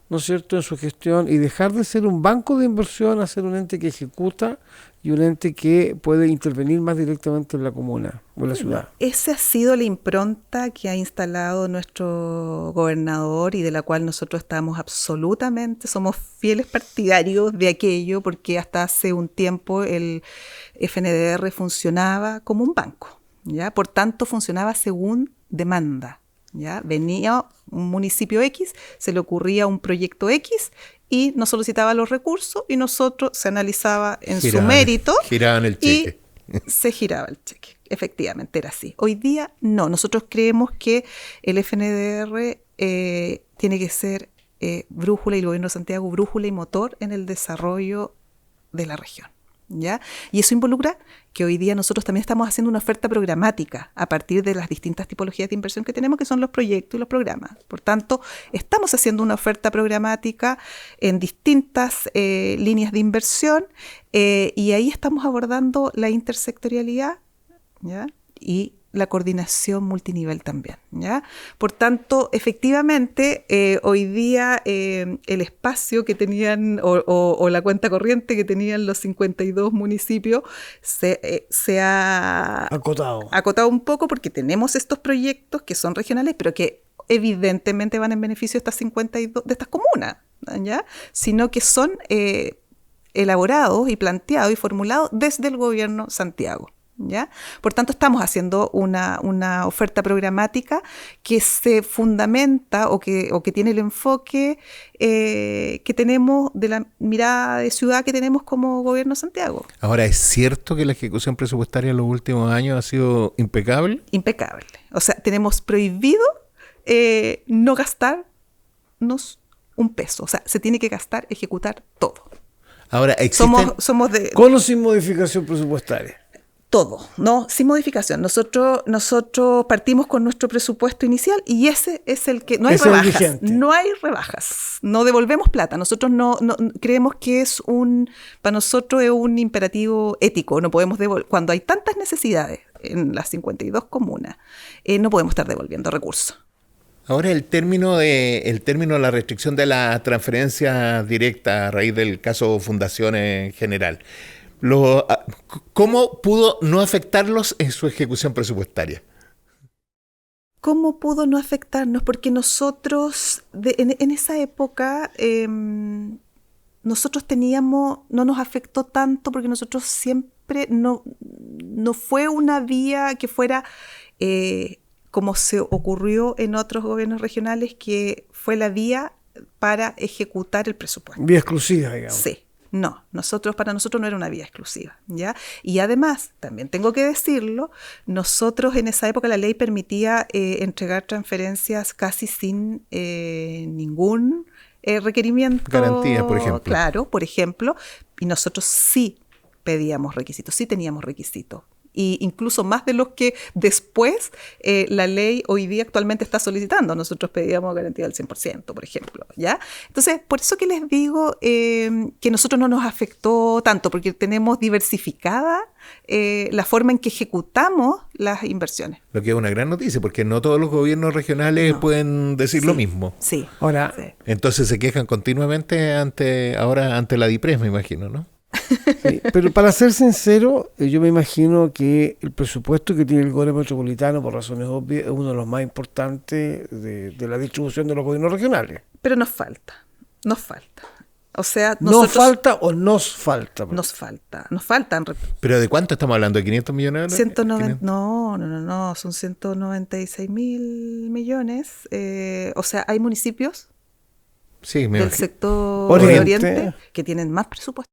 ¿no es cierto?, en su gestión y dejar de ser un banco de inversión a ser un ente que ejecuta y un ente que puede intervenir más directamente en la comuna o en la ciudad. Esa ha sido la impronta que ha instalado nuestro gobernador y de la cual nosotros somos fieles partidarios de aquello, porque hasta hace un tiempo el FNDR funcionaba como un banco, ¿ya? Por tanto, funcionaba según demanda. ¿Ya? Venía un municipio X, se le ocurría un proyecto X y nos solicitaba los recursos y nosotros se analizaba su mérito. Giraban el cheque. Y se giraba el cheque. Efectivamente, era así. Hoy día no. Nosotros creemos que el FNDR tiene que ser brújula, y el Gobierno de Santiago brújula y motor en el desarrollo de la región, ¿ya? Y eso involucra que hoy día nosotros también estamos haciendo una oferta programática a partir de las distintas tipologías de inversión que tenemos, que son los proyectos y los programas. Por tanto, estamos haciendo una oferta programática en distintas líneas de inversión, y ahí estamos abordando la intersectorialidad, ¿ya? Y la coordinación multinivel también, ¿ya? Por tanto, efectivamente, hoy día el espacio que tenían o la cuenta corriente que tenían los 52 municipios se ha acotado un poco, porque tenemos estos proyectos que son regionales, pero que evidentemente van en beneficio de estas 52, de estas comunas, ¿ya? Sino que son elaborados y planteados y formulados desde el gobierno Santiago. ¿Ya? Por tanto, estamos haciendo una oferta programática que se fundamenta o que tiene el enfoque que tenemos de la mirada de ciudad que tenemos como gobierno Santiago. Ahora, ¿es cierto que la ejecución presupuestaria en los últimos años ha sido impecable? Impecable. O sea, tenemos prohibido no gastarnos un peso. O sea, se tiene que gastar, ejecutar todo. Ahora, existen... Somos de... Con o sin modificación presupuestaria. Todo, ¿no? Sin modificación. Nosotros partimos con nuestro presupuesto inicial y ese es el que... No hay rebajas. No hay rebajas. No devolvemos plata. Nosotros no creemos que para nosotros es un imperativo ético. No podemos devolver. Cuando hay tantas necesidades en las 52 comunas, no podemos estar devolviendo recursos. Ahora el término de la restricción de la transferencia directa a raíz del caso Fundaciones en general. ¿Cómo pudo no afectarlos en su ejecución presupuestaria? ¿Cómo pudo no afectarnos? Porque nosotros, en esa época, nosotros no nos afectó tanto porque nosotros siempre, no fue una vía que fuera, como se ocurrió en otros gobiernos regionales, que fue la vía para ejecutar el presupuesto. Vía exclusiva, digamos. Sí. No, para nosotros no era una vía exclusiva, ¿ya? Y además, también tengo que decirlo, nosotros en esa época la ley permitía entregar transferencias casi sin ningún requerimiento. Garantías, por ejemplo. Claro, por ejemplo, y nosotros sí pedíamos requisitos, sí teníamos requisitos. Y incluso más de los que después la ley hoy día actualmente está solicitando. Nosotros pedíamos garantía del 100%, por ejemplo, ¿ya? Entonces, por eso que les digo que nosotros no nos afectó tanto, porque tenemos diversificada la forma en que ejecutamos las inversiones. Lo que es una gran noticia, porque no todos los gobiernos regionales pueden decir lo mismo. Sí. Ahora, sí. Entonces se quejan continuamente ante la DIPRES, me imagino, ¿no? Sí, pero para ser sincero, yo me imagino que el presupuesto que tiene el gobierno metropolitano, por razones obvias, es uno de los más importantes de la distribución de los gobiernos regionales. Pero nos falta. O sea, ¿Nos falta o nos falta? Nos faltan. ¿Pero de cuánto estamos hablando? ¿De 500 millones? 190, no, son 196 mil millones. O sea, hay municipios del sector oriente que tienen más presupuesto.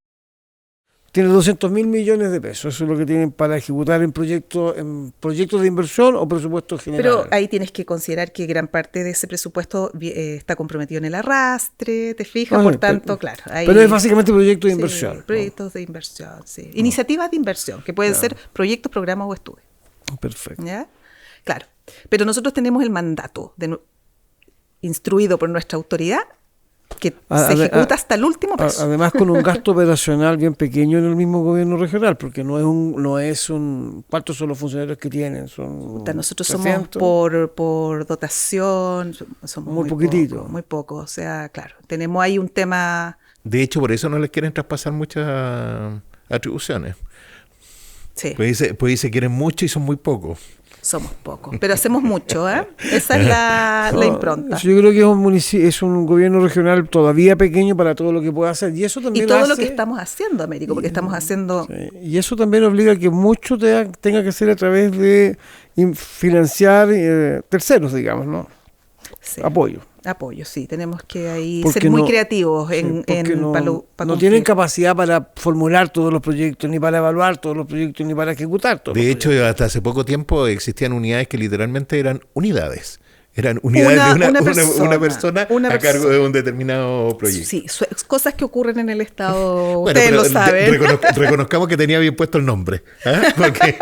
Tiene 200.000 millones de pesos, eso es lo que tienen para ejecutar en proyectos de inversión o presupuesto general. Pero ahí tienes que considerar que gran parte de ese presupuesto está comprometido en el arrastre, ¿te fijas? Por tanto, claro. Pero es básicamente proyectos de inversión. Sí, proyectos de inversión, sí. Iniciativas de inversión, que pueden ser proyectos, programas o estudios. Perfecto. ¿Ya? Claro. Pero nosotros tenemos el mandato instruido por nuestra autoridad que se ejecuta hasta el último peso. Además con un gasto operacional bien pequeño en el mismo gobierno regional, porque no es un ¿cuántos son los funcionarios que tienen? Nosotros 300. Somos por dotación, somos muy poquitito. Muy poco, o sea, claro, tenemos ahí un tema. De hecho, por eso no les quieren traspasar muchas atribuciones. Sí. Pues se quieren mucho y son muy pocos. Somos pocos, pero hacemos mucho, ¿eh? Esa es la impronta. Yo creo que es un gobierno regional todavía pequeño para todo lo que puede hacer. Y eso también todo lo que estamos haciendo, Américo, porque estamos haciendo... Sí, y eso también obliga a que mucho tenga que ser a través de financiar terceros, digamos, ¿no? Sí. Apoyo, sí. Tenemos que ahí ser muy creativos no tienen capacidad para formular todos los proyectos, ni para evaluar todos los proyectos, ni para ejecutar todos los proyectos. De hecho, hasta hace poco tiempo existían unidades que literalmente eran unidades. Eran unidades de una persona a cargo de un determinado proyecto. Sí, cosas que ocurren en el Estado, ustedes lo saben. Reconozcamos que tenía bien puesto el nombre, porque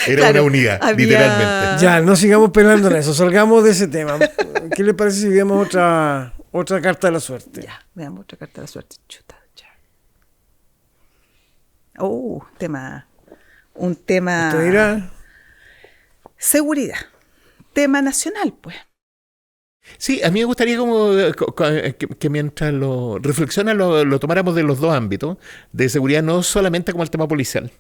era una unidad, literalmente. Ya, no sigamos pelando en eso, salgamos de ese tema. ¿Qué le parece si vemos otra carta de la suerte? Ya, veamos otra carta de la suerte. Chuta, ya. Un tema... ¿Usted dirá? Seguridad. Tema nacional, pues. Sí, a mí me gustaría que mientras lo tomáramos de los dos ámbitos de seguridad, no solamente como el tema policial,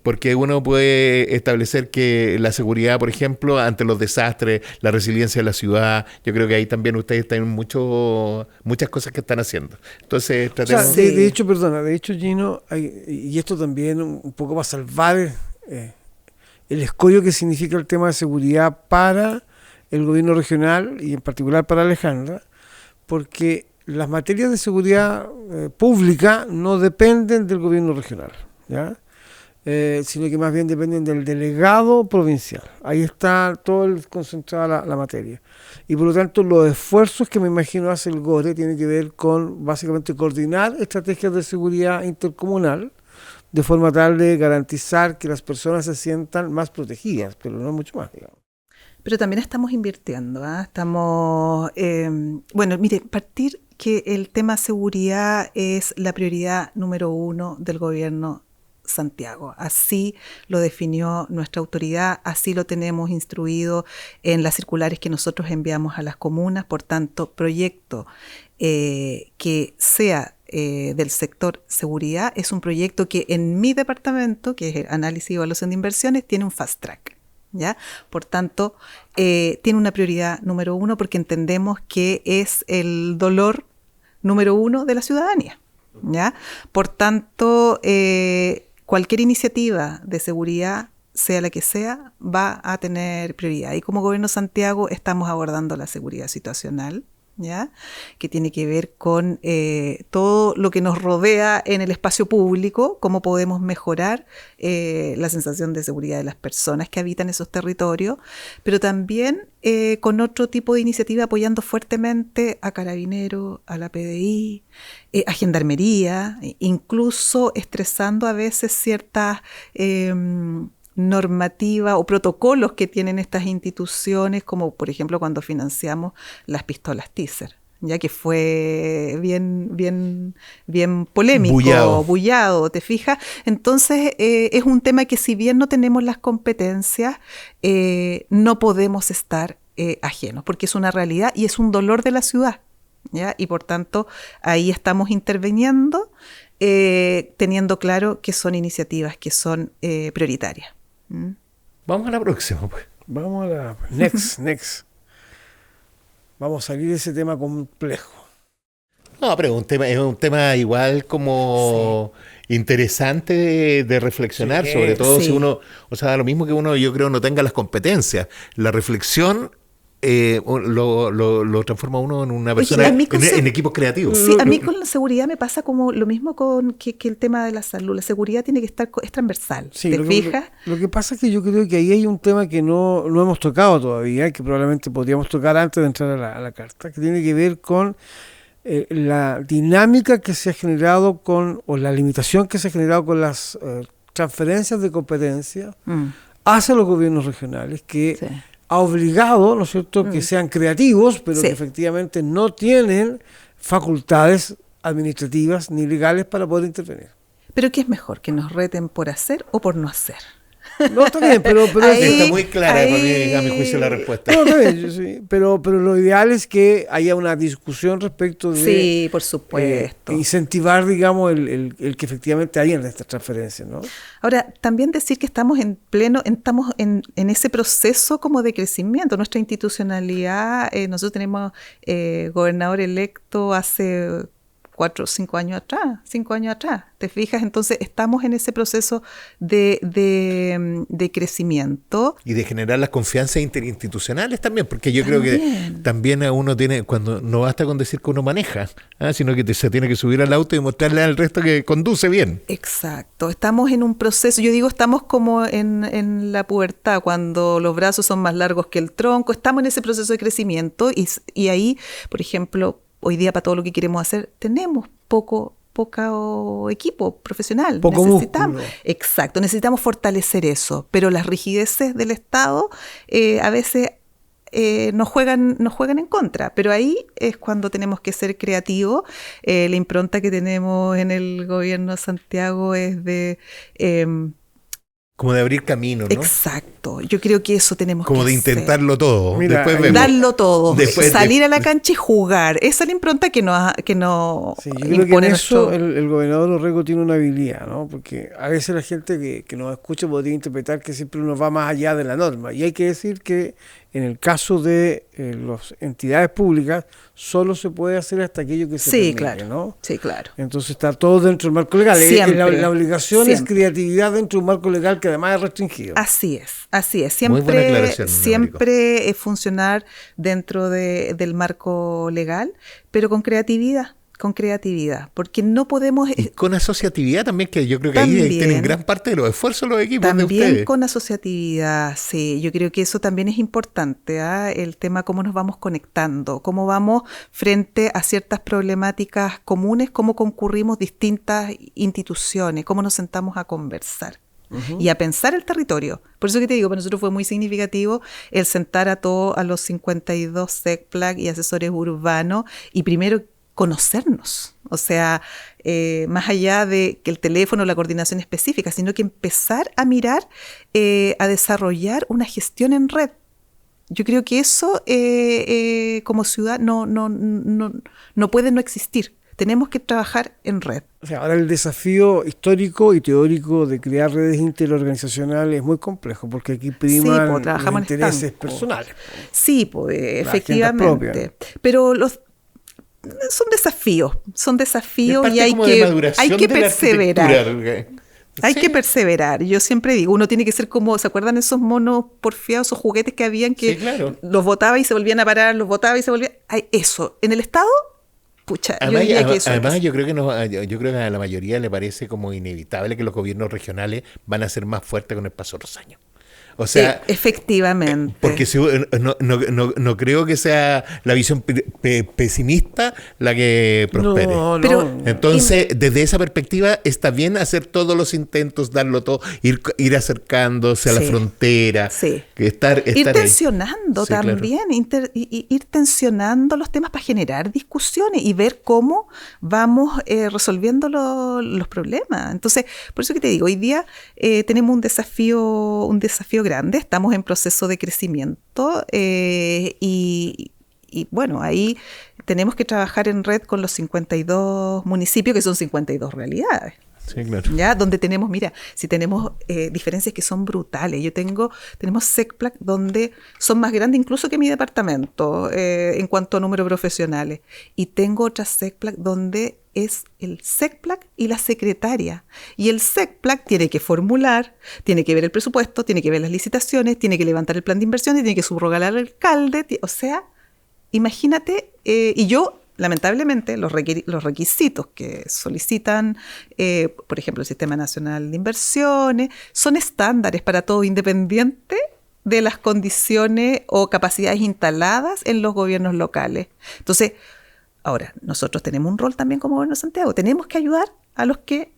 porque uno puede establecer que la seguridad, por ejemplo, ante los desastres, la resiliencia de la ciudad, yo creo que ahí también ustedes tienen muchas cosas que están haciendo. Entonces, O sea, tratemos... de hecho, Gino, y esto también un poco para salvar el escollo que significa el tema de seguridad para el gobierno regional y en particular para Alejandra, porque las materias de seguridad pública no dependen del gobierno regional, ¿ya? Sino que más bien dependen del delegado provincial. Ahí está todo concentrada la materia. Y por lo tanto los esfuerzos que me imagino hace el GORE tienen que ver con básicamente coordinar estrategias de seguridad intercomunal de forma tal de garantizar que las personas se sientan más protegidas, pero no mucho más, digamos. Pero también estamos invirtiendo, ¿ah? Bueno, mire, partir que el tema seguridad es la prioridad número 1 del gobierno Santiago. Así lo definió nuestra autoridad, así lo tenemos instruido en las circulares que nosotros enviamos a las comunas. Por tanto, proyecto que sea del sector seguridad es un proyecto que en mi departamento, que es el análisis y evaluación de inversiones, tiene un fast track, ¿ya? Por tanto, tiene una prioridad número 1 porque entendemos que es el dolor número 1 de la ciudadanía, ¿ya? Por tanto, cualquier iniciativa de seguridad, sea la que sea, va a tener prioridad. Y como Gobierno Santiago estamos abordando la seguridad situacional, ¿ya? Que tiene que ver con todo lo que nos rodea en el espacio público, cómo podemos mejorar la sensación de seguridad de las personas que habitan esos territorios, pero también con otro tipo de iniciativa apoyando fuertemente a Carabineros, a la PDI, a Gendarmería, incluso estresando a veces ciertas normativa o protocolos que tienen estas instituciones, como por ejemplo cuando financiamos las pistolas Taser, ya que fue bien polémico, bullado, ¿te fijas? Entonces es un tema que si bien no tenemos las competencias, no podemos estar ajenos, porque es una realidad y es un dolor de la ciudad, ¿ya? Y por tanto ahí estamos interviniendo, teniendo claro que son iniciativas que son prioritarias. Vamos a la próxima, pues. Vamos a la next. Vamos a salir de ese tema complejo. No, pero es un tema igual como interesante de reflexionar, sobre todo si uno, o sea, lo mismo que uno, yo creo, no tenga las competencias. La reflexión lo transforma uno en una persona, en equipos creativos. Sí, a mí con la seguridad me pasa como lo mismo con que el tema de la salud. La seguridad tiene que estar, es transversal, sí, ¿te fijas? Lo que pasa es que yo creo que ahí hay un tema que no hemos tocado todavía, que probablemente podríamos tocar antes de entrar a la carta, que tiene que ver con la dinámica que se ha generado o la limitación que se ha generado con las transferencias de competencia hacia los gobiernos regionales, que ha obligado, ¿no es cierto?, que sean creativos, pero que efectivamente no tienen facultades administrativas ni legales para poder intervenir. ¿Pero qué es mejor, que nos reten por hacer o por no hacer? No, está bien, pero está muy clara a mi juicio la respuesta. No, está bien, sí, pero lo ideal es que haya una discusión respecto de... Sí, por supuesto. Incentivar, digamos, el que efectivamente hayan estas transferencias, ¿no? Ahora, también decir que estamos estamos en ese proceso como de crecimiento. Nuestra institucionalidad, nosotros tenemos gobernador electo hace 5 años atrás, ¿te fijas? Entonces estamos en ese proceso de crecimiento. Y de generar las confianzas interinstitucionales también, porque yo creo que también a uno cuando no basta con decir que uno maneja, sino que se tiene que subir al auto y mostrarle al resto que conduce bien. Exacto, estamos en un proceso, yo digo, estamos como en la pubertad, cuando los brazos son más largos que el tronco, estamos en ese proceso de crecimiento y ahí, por ejemplo, hoy día para todo lo que queremos hacer, tenemos poco equipo profesional. Necesitamos fortalecer eso, pero las rigideces del Estado a veces nos juegan en contra, pero ahí es cuando tenemos que ser creativos. La impronta que tenemos en el gobierno de Santiago es de Como de abrir camino, ¿no? Exacto. Yo creo que eso tenemos Como que de hacer. intentarlo todo. Mira, Después vemos. Darlo todo. Después Salir a la cancha y jugar. Esa es la impronta que no Sí, yo creo que en impone eso nuestro... el gobernador Orrego tiene una habilidad, ¿no? Porque a veces la gente que nos escucha podría interpretar que siempre uno va más allá de la norma. Y hay que decir que en el caso de las entidades públicas, solo se puede hacer hasta aquello que se Sí, permite, claro. ¿no? Sí, claro. Entonces está todo dentro del marco legal. Siempre, La obligación es siempre. creatividad dentro de un marco legal que además es restringido. Así es, así es. Muy buena Siempre, aclaración, siempre es funcionar dentro del marco legal, pero con creatividad, porque no podemos... Y con asociatividad también, que yo creo que ahí También. tienen gran parte de los esfuerzos los equipos de También ustedes. con asociatividad, sí, yo creo que eso también es importante, ¿ah? El tema cómo nos vamos conectando, cómo vamos frente a ciertas problemáticas comunes, cómo concurrimos distintas instituciones, cómo nos sentamos a conversar. Y a pensar el territorio. Por eso que te digo, para nosotros fue muy significativo el sentar a los 52 SECPLAC y asesores urbanos y primero conocernos. O sea, más allá de que el teléfono o la coordinación específica, sino que empezar a mirar, a desarrollar una gestión en red. Yo creo que eso como ciudad no puede no existir. Tenemos que trabajar en red. O sea, ahora el desafío histórico y teórico de crear redes interorganizacionales es muy complejo, porque aquí priman pues, trabajamos los en intereses estanco. personales. Sí, pues, agendas efectivamente. propias. Pero son desafíos Es parte y hay como de maduración hay que de la perseverar. arquitectura. Hay Sí. que perseverar. Yo siempre digo, uno tiene que ser como, ¿se acuerdan esos monos porfiados, esos juguetes que habían que Sí, claro. los botaba y se volvían a parar, los botaba y se volvían? Ay, eso, en el Estado, pucha, yo Además, diría que eso además es. yo creo que a la mayoría le parece como inevitable que los gobiernos regionales van a ser más fuertes con el paso de los años. O sea, Efectivamente. porque no creo que sea la visión pesimista la que prospere. No, Pero- no. Entonces, desde esa perspectiva, está bien hacer todos los intentos, darlo todo, ir acercándose a la Sí. frontera, Sí. que estar Ir ahí. tensionando Sí, claro. también, ir tensionando los temas para generar discusiones y ver cómo vamos resolviendo los problemas. Entonces, por eso que te digo, hoy día tenemos un desafío grande, estamos en proceso de crecimiento y bueno, ahí tenemos que trabajar en red con los 52 municipios, que son 52 realidades. Sí, claro. ¿Ya? Donde tenemos, mira, si tenemos diferencias que son brutales. Tenemos SECPLAC donde son más grandes incluso que mi departamento en cuanto a número de profesionales. Y tengo otras SECPLAC donde es el SECPLAC y la secretaria. Y el SECPLAC tiene que formular, tiene que ver el presupuesto, tiene que ver las licitaciones, tiene que levantar el plan de inversiones, tiene que subrogar al alcalde. O sea, imagínate, y yo... Lamentablemente, los requisitos que solicitan, por ejemplo, el Sistema Nacional de Inversiones, son estándares para todo, independiente de las condiciones o capacidades instaladas en los gobiernos locales. Entonces, ahora, nosotros tenemos un rol también como Gobierno de Santiago. Tenemos que ayudar a los que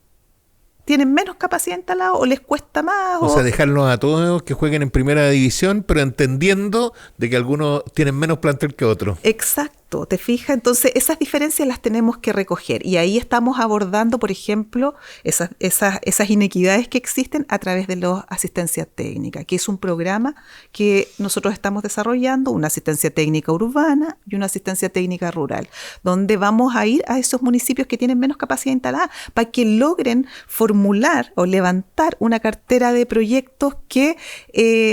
tienen menos capacidad instalada o les cuesta más. O sea, dejarlos a todos que jueguen en primera división, pero entendiendo de que algunos tienen menos plantel que otros. Exacto, ¿te fijas? Entonces, esas diferencias las tenemos que recoger. Y ahí estamos abordando, por ejemplo, esas inequidades que existen a través de la asistencia técnica, que es un programa que nosotros estamos desarrollando, una asistencia técnica urbana y una asistencia técnica rural, donde vamos a ir a esos municipios que tienen menos capacidad instalada para que logren formular o levantar una cartera de proyectos que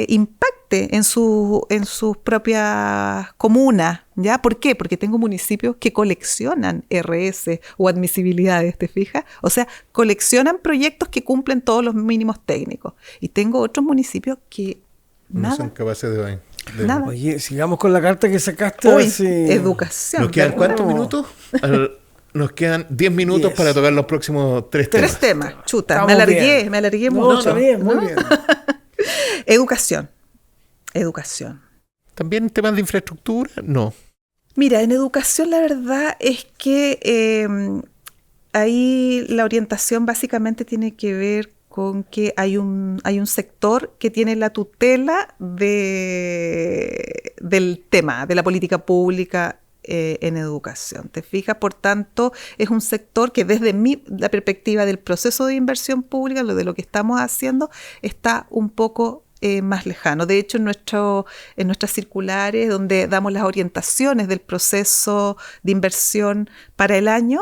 impacte en sus propias comunas. ¿Ya? ¿Por qué? Porque tengo municipios que coleccionan RS o admisibilidades, ¿te fijas? O sea, coleccionan proyectos que cumplen todos los mínimos técnicos. Y tengo otros municipios que No son nada. capaces de Nada. Oye, sigamos con la carta que sacaste. a Hoy, ver si- educación. ¿Nos quedan ¿verdad? cuántos minutos? Nos quedan 10 minutos 10. para tocar los próximos 3 temas. 3 temas. Chuta, Estamos bien. me alargué No, mucho. está bien, muy ¿no? bien. Educación. ¿También temas de infraestructura? No. Mira, en educación la verdad es que ahí la orientación básicamente tiene que ver con que hay un sector que tiene la tutela del tema, de la política pública en educación. ¿Te fijas? Por tanto, es un sector que desde la perspectiva del proceso de inversión pública, de lo que estamos haciendo, está un poco más lejano. De hecho, en nuestras circulares, donde damos las orientaciones del proceso de inversión para el año,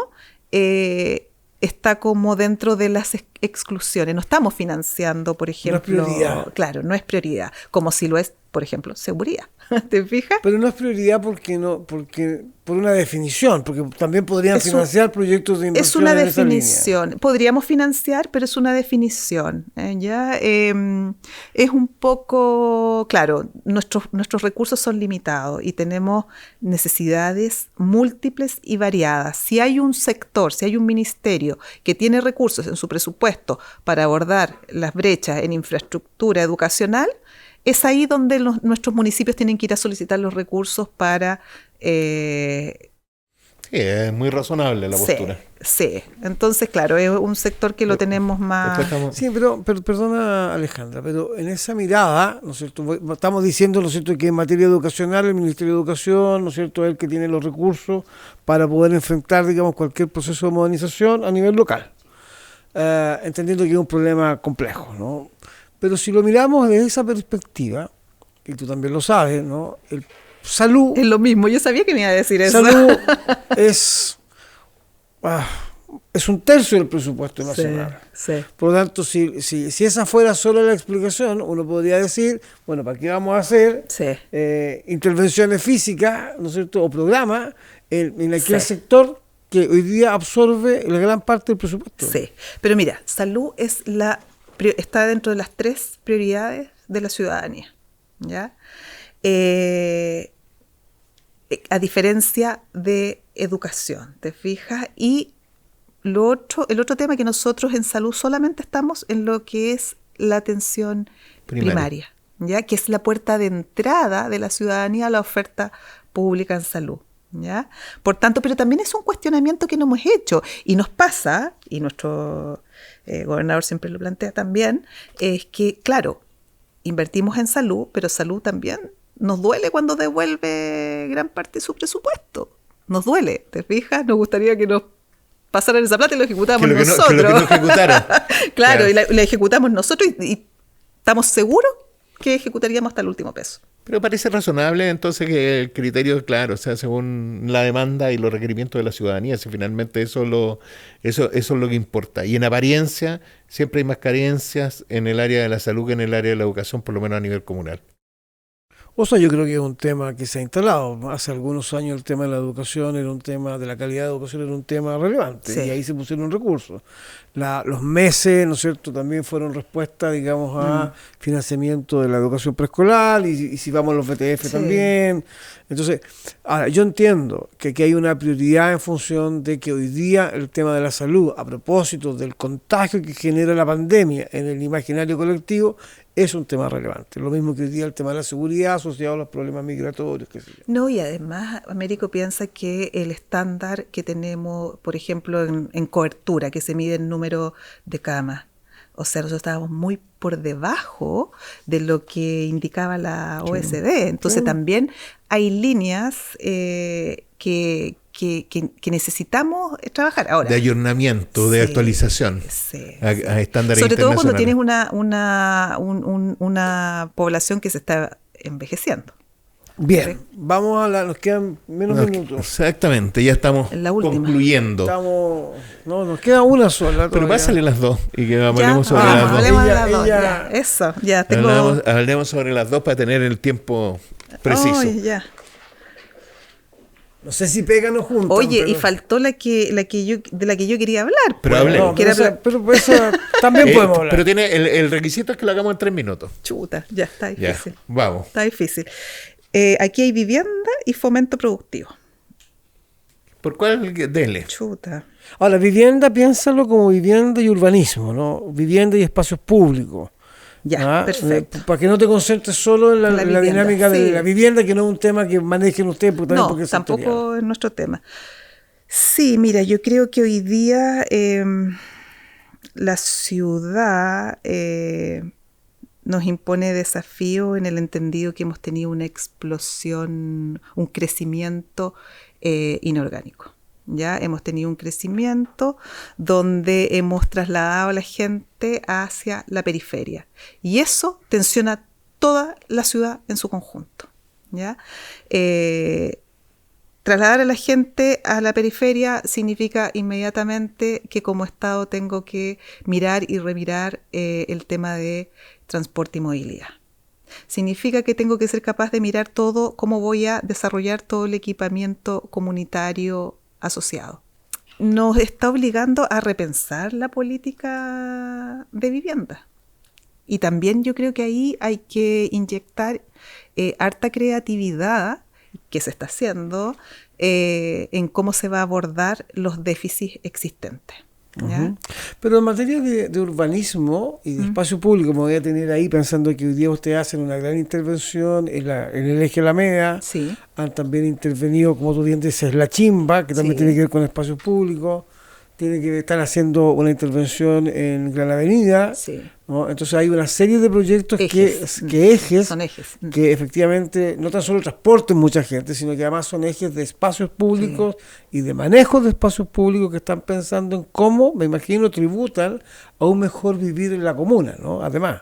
está como dentro de las exclusiones. No estamos financiando, por ejemplo... No es prioridad. Claro, no es prioridad, como si lo es, por ejemplo, seguridad. ¿Te fijas? Pero no es prioridad porque por una definición, porque también podrían financiar proyectos de inversión. Es una en esa definición. línea. Podríamos financiar, pero es una definición. ¿Ya? Es un poco, claro, nuestros recursos son limitados y tenemos necesidades múltiples y variadas. Si hay un sector, si hay un ministerio que tiene recursos en su presupuesto para abordar las brechas en infraestructura educacional, es ahí donde nuestros municipios tienen que ir a solicitar los recursos para... Sí, es muy razonable la postura. Sí, entonces claro, es un sector que lo tenemos más... Sí, pero perdona Alejandra, pero en esa mirada, ¿no es cierto? Estamos diciendo, ¿no es cierto?, que en materia educacional el Ministerio de Educación, ¿no es cierto?, es el que tiene los recursos para poder enfrentar, digamos, cualquier proceso de modernización a nivel local, entendiendo que es un problema complejo, ¿no? Pero si lo miramos desde esa perspectiva, y tú también lo sabes, ¿no?, el salud... Es lo mismo, yo sabía que me iba a decir eso. Salud es un tercio del presupuesto nacional. Sí. Por lo tanto, si esa fuera solo la explicación, uno podría decir, bueno, ¿para qué vamos a hacer intervenciones físicas, ¿no es cierto?, o programas en aquel sector que hoy día absorbe la gran parte del presupuesto? Sí, pero mira, salud está dentro de las 3 prioridades de la ciudadanía, ¿ya? A diferencia de educación, ¿te fijas? Y el otro tema que nosotros en salud solamente estamos en lo que es la atención primaria, ¿ya? Que es la puerta de entrada de la ciudadanía a la oferta pública en salud, ¿ya? Por tanto, pero también es un cuestionamiento que no hemos hecho y nos pasa, y nuestro gobernador siempre lo plantea también, es que, claro, invertimos en salud, pero salud también nos duele cuando devuelve gran parte de su presupuesto. Nos duele, ¿te fijas? Nos gustaría que nos pasaran esa plata y lo ejecutamos nosotros. Que lo ejecutaran. Claro, y la ejecutamos nosotros y estamos seguros que ejecutaríamos hasta el último peso. Pero parece razonable entonces que el criterio, claro, o sea, según la demanda y los requerimientos de la ciudadanía, si finalmente eso es lo que importa. Y en apariencia siempre hay más carencias en el área de la salud que en el área de la educación, por lo menos a nivel comunal. O sea, yo creo que es un tema que se ha instalado. Hace algunos años el tema de la educación era un tema, de la calidad de educación era un tema relevante, y ahí se pusieron recursos. Los meses, ¿no es cierto?, también fueron respuesta, digamos, a financiamiento de la educación preescolar, y si vamos a los BTF también. Entonces, ahora, yo entiendo que aquí hay una prioridad en función de que hoy día el tema de la salud, a propósito del contagio que genera la pandemia en el imaginario colectivo, es un tema relevante. Lo mismo que hoy día el tema de la seguridad asociado a los problemas migratorios, qué sé yo. No, y además Américo piensa que el estándar que tenemos, por ejemplo, en cobertura, que se mide el número de camas, o sea, nosotros estábamos muy por debajo de lo que indicaba la OSD. Entonces también hay líneas que necesitamos trabajar ahora. De ayornamiento, de actualización a estándares sobre todo cuando tienes internacionales. una población que se está envejeciendo. Bien, vamos a nos quedan menos minutos. Exactamente, ya estamos concluyendo. Nos queda una sola. Pero pásale las 2 y que hablemos sobre las 2. Hablemos de las 2, eso, ya tengo... Hablemos sobre las 2 para tener el tiempo preciso. Ya. No sé si pegan o juntan. Oye, y faltó de la que yo quería hablar. Pero hable. Pero esa también podemos hablar. Pero tiene el requisito es que lo hagamos en 3 minutos. Chuta, ya está difícil. Ya, vamos. Está difícil. Aquí hay vivienda y fomento productivo. ¿Por cuál? Dele. Chuta. Ahora, vivienda, piénsalo como vivienda y urbanismo, ¿no? Vivienda y espacios públicos. Ya, perfecto. Para que no te concentres solo en la dinámica de la vivienda, que no es un tema que manejen ustedes. Porque es tampoco es nuestro tema. Sí, mira, yo creo que hoy día la ciudad nos impone desafío en el entendido que hemos tenido una explosión, un crecimiento inorgánico. Ya hemos tenido un crecimiento donde hemos trasladado a la gente hacia la periferia. Y eso tensiona toda la ciudad en su conjunto. ¿Ya? Trasladar a la gente a la periferia significa inmediatamente que como Estado tengo que mirar y remirar el tema de transporte y movilidad. Significa que tengo que ser capaz de mirar todo, cómo voy a desarrollar todo el equipamiento comunitario asociado. Nos está obligando a repensar la política de vivienda. Y también yo creo que ahí hay que inyectar harta creatividad, que se está haciendo, en cómo se va a abordar los déficits existentes. ¿Ya? Pero en materia de urbanismo y de espacio público, me voy a tener ahí pensando que hoy día ustedes hacen una gran intervención en el eje Alameda. Sí. Han también intervenido, como tú bien dices, la Chimba, que también tiene que ver con espacio público. Tiene que estar haciendo una intervención en Gran Avenida. Sí. ¿No? Entonces hay una serie de proyectos son ejes, que efectivamente no tan solo transporten mucha gente, sino que además son ejes de espacios públicos y de manejo de espacios públicos que están pensando en cómo, me imagino, tributan a un mejor vivir en la comuna, ¿no? Además.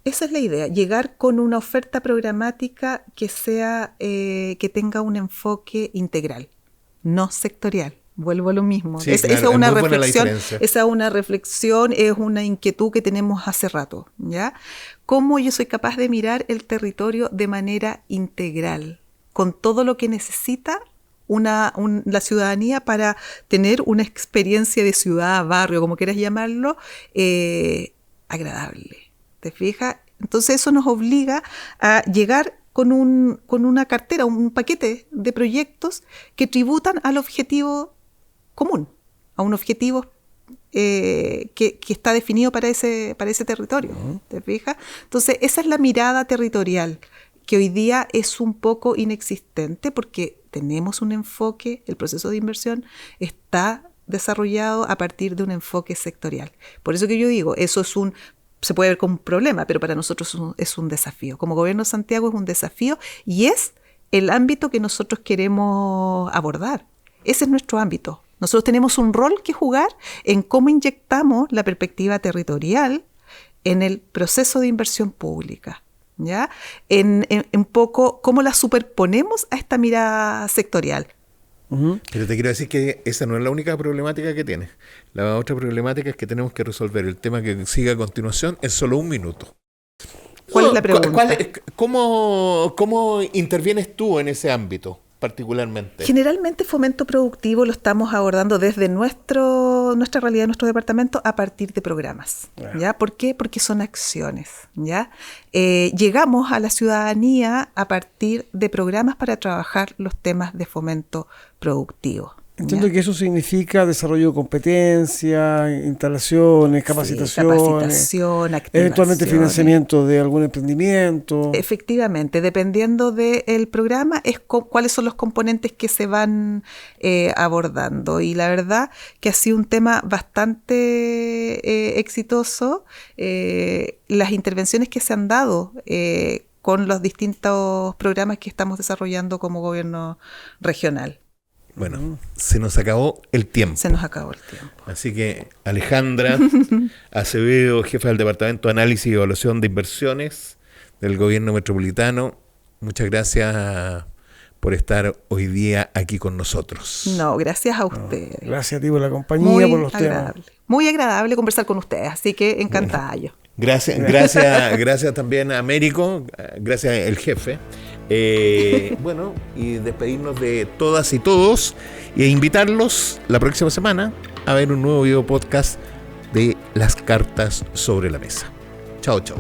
Esa es la idea, llegar con una oferta programática que sea, que tenga un enfoque integral, no sectorial. Vuelvo a lo mismo. Sí, Esa es una reflexión, es una inquietud que tenemos hace rato, ¿ya? ¿Cómo yo soy capaz de mirar el territorio de manera integral, con todo lo que necesita la ciudadanía para tener una experiencia de ciudad, barrio, como quieras llamarlo, agradable? ¿Te fijas? Entonces eso nos obliga a llegar con una cartera, un paquete de proyectos que tributan al objetivo común, a un objetivo que está definido para ese territorio. ¿Te fijas? Entonces, esa es la mirada territorial, que hoy día es un poco inexistente porque tenemos un enfoque, el proceso de inversión está desarrollado a partir de un enfoque sectorial. Por eso que yo digo, eso se puede ver como un problema, pero para nosotros es un desafío. Como Gobierno de Santiago es un desafío y es el ámbito que nosotros queremos abordar. Ese es nuestro ámbito. Nosotros tenemos un rol que jugar en cómo inyectamos la perspectiva territorial en el proceso de inversión pública, ¿ya? En poco cómo la superponemos a esta mirada sectorial. Pero te quiero decir que esa no es la única problemática que tiene. La otra problemática es que tenemos que resolver el tema que sigue a continuación en solo 1 minuto. ¿Cuál es la pregunta? ¿Cómo intervienes tú en ese ámbito particularmente? Generalmente fomento productivo lo estamos abordando desde nuestra realidad, nuestro departamento, a partir de programas. ¿Ya? ¿Por qué? Porque son acciones. ¿Ya? Llegamos a la ciudadanía a partir de programas para trabajar los temas de fomento productivo. Entiendo que eso significa desarrollo de competencias, instalaciones, capacitaciones, eventualmente financiamiento de algún emprendimiento. Efectivamente, dependiendo del programa, cuáles son los componentes que se van abordando. Y la verdad que ha sido un tema bastante exitoso. Las intervenciones que se han dado con los distintos programas que estamos desarrollando como gobierno regional. Bueno, se nos acabó el tiempo. Así que Alejandra Acevedo, jefa del Departamento de Análisis y Evaluación de Inversiones del Gobierno Metropolitano, muchas gracias por estar hoy día aquí con nosotros. No, gracias a ustedes. Gracias a ti por la compañía, por los temas. Muy agradable conversar con ustedes, así que encantada yo. Gracias también a Américo, gracias el jefe. Bueno, y despedirnos de todas y todos e invitarlos la próxima semana a ver un nuevo video podcast de Las Cartas sobre la Mesa. Chao, chao.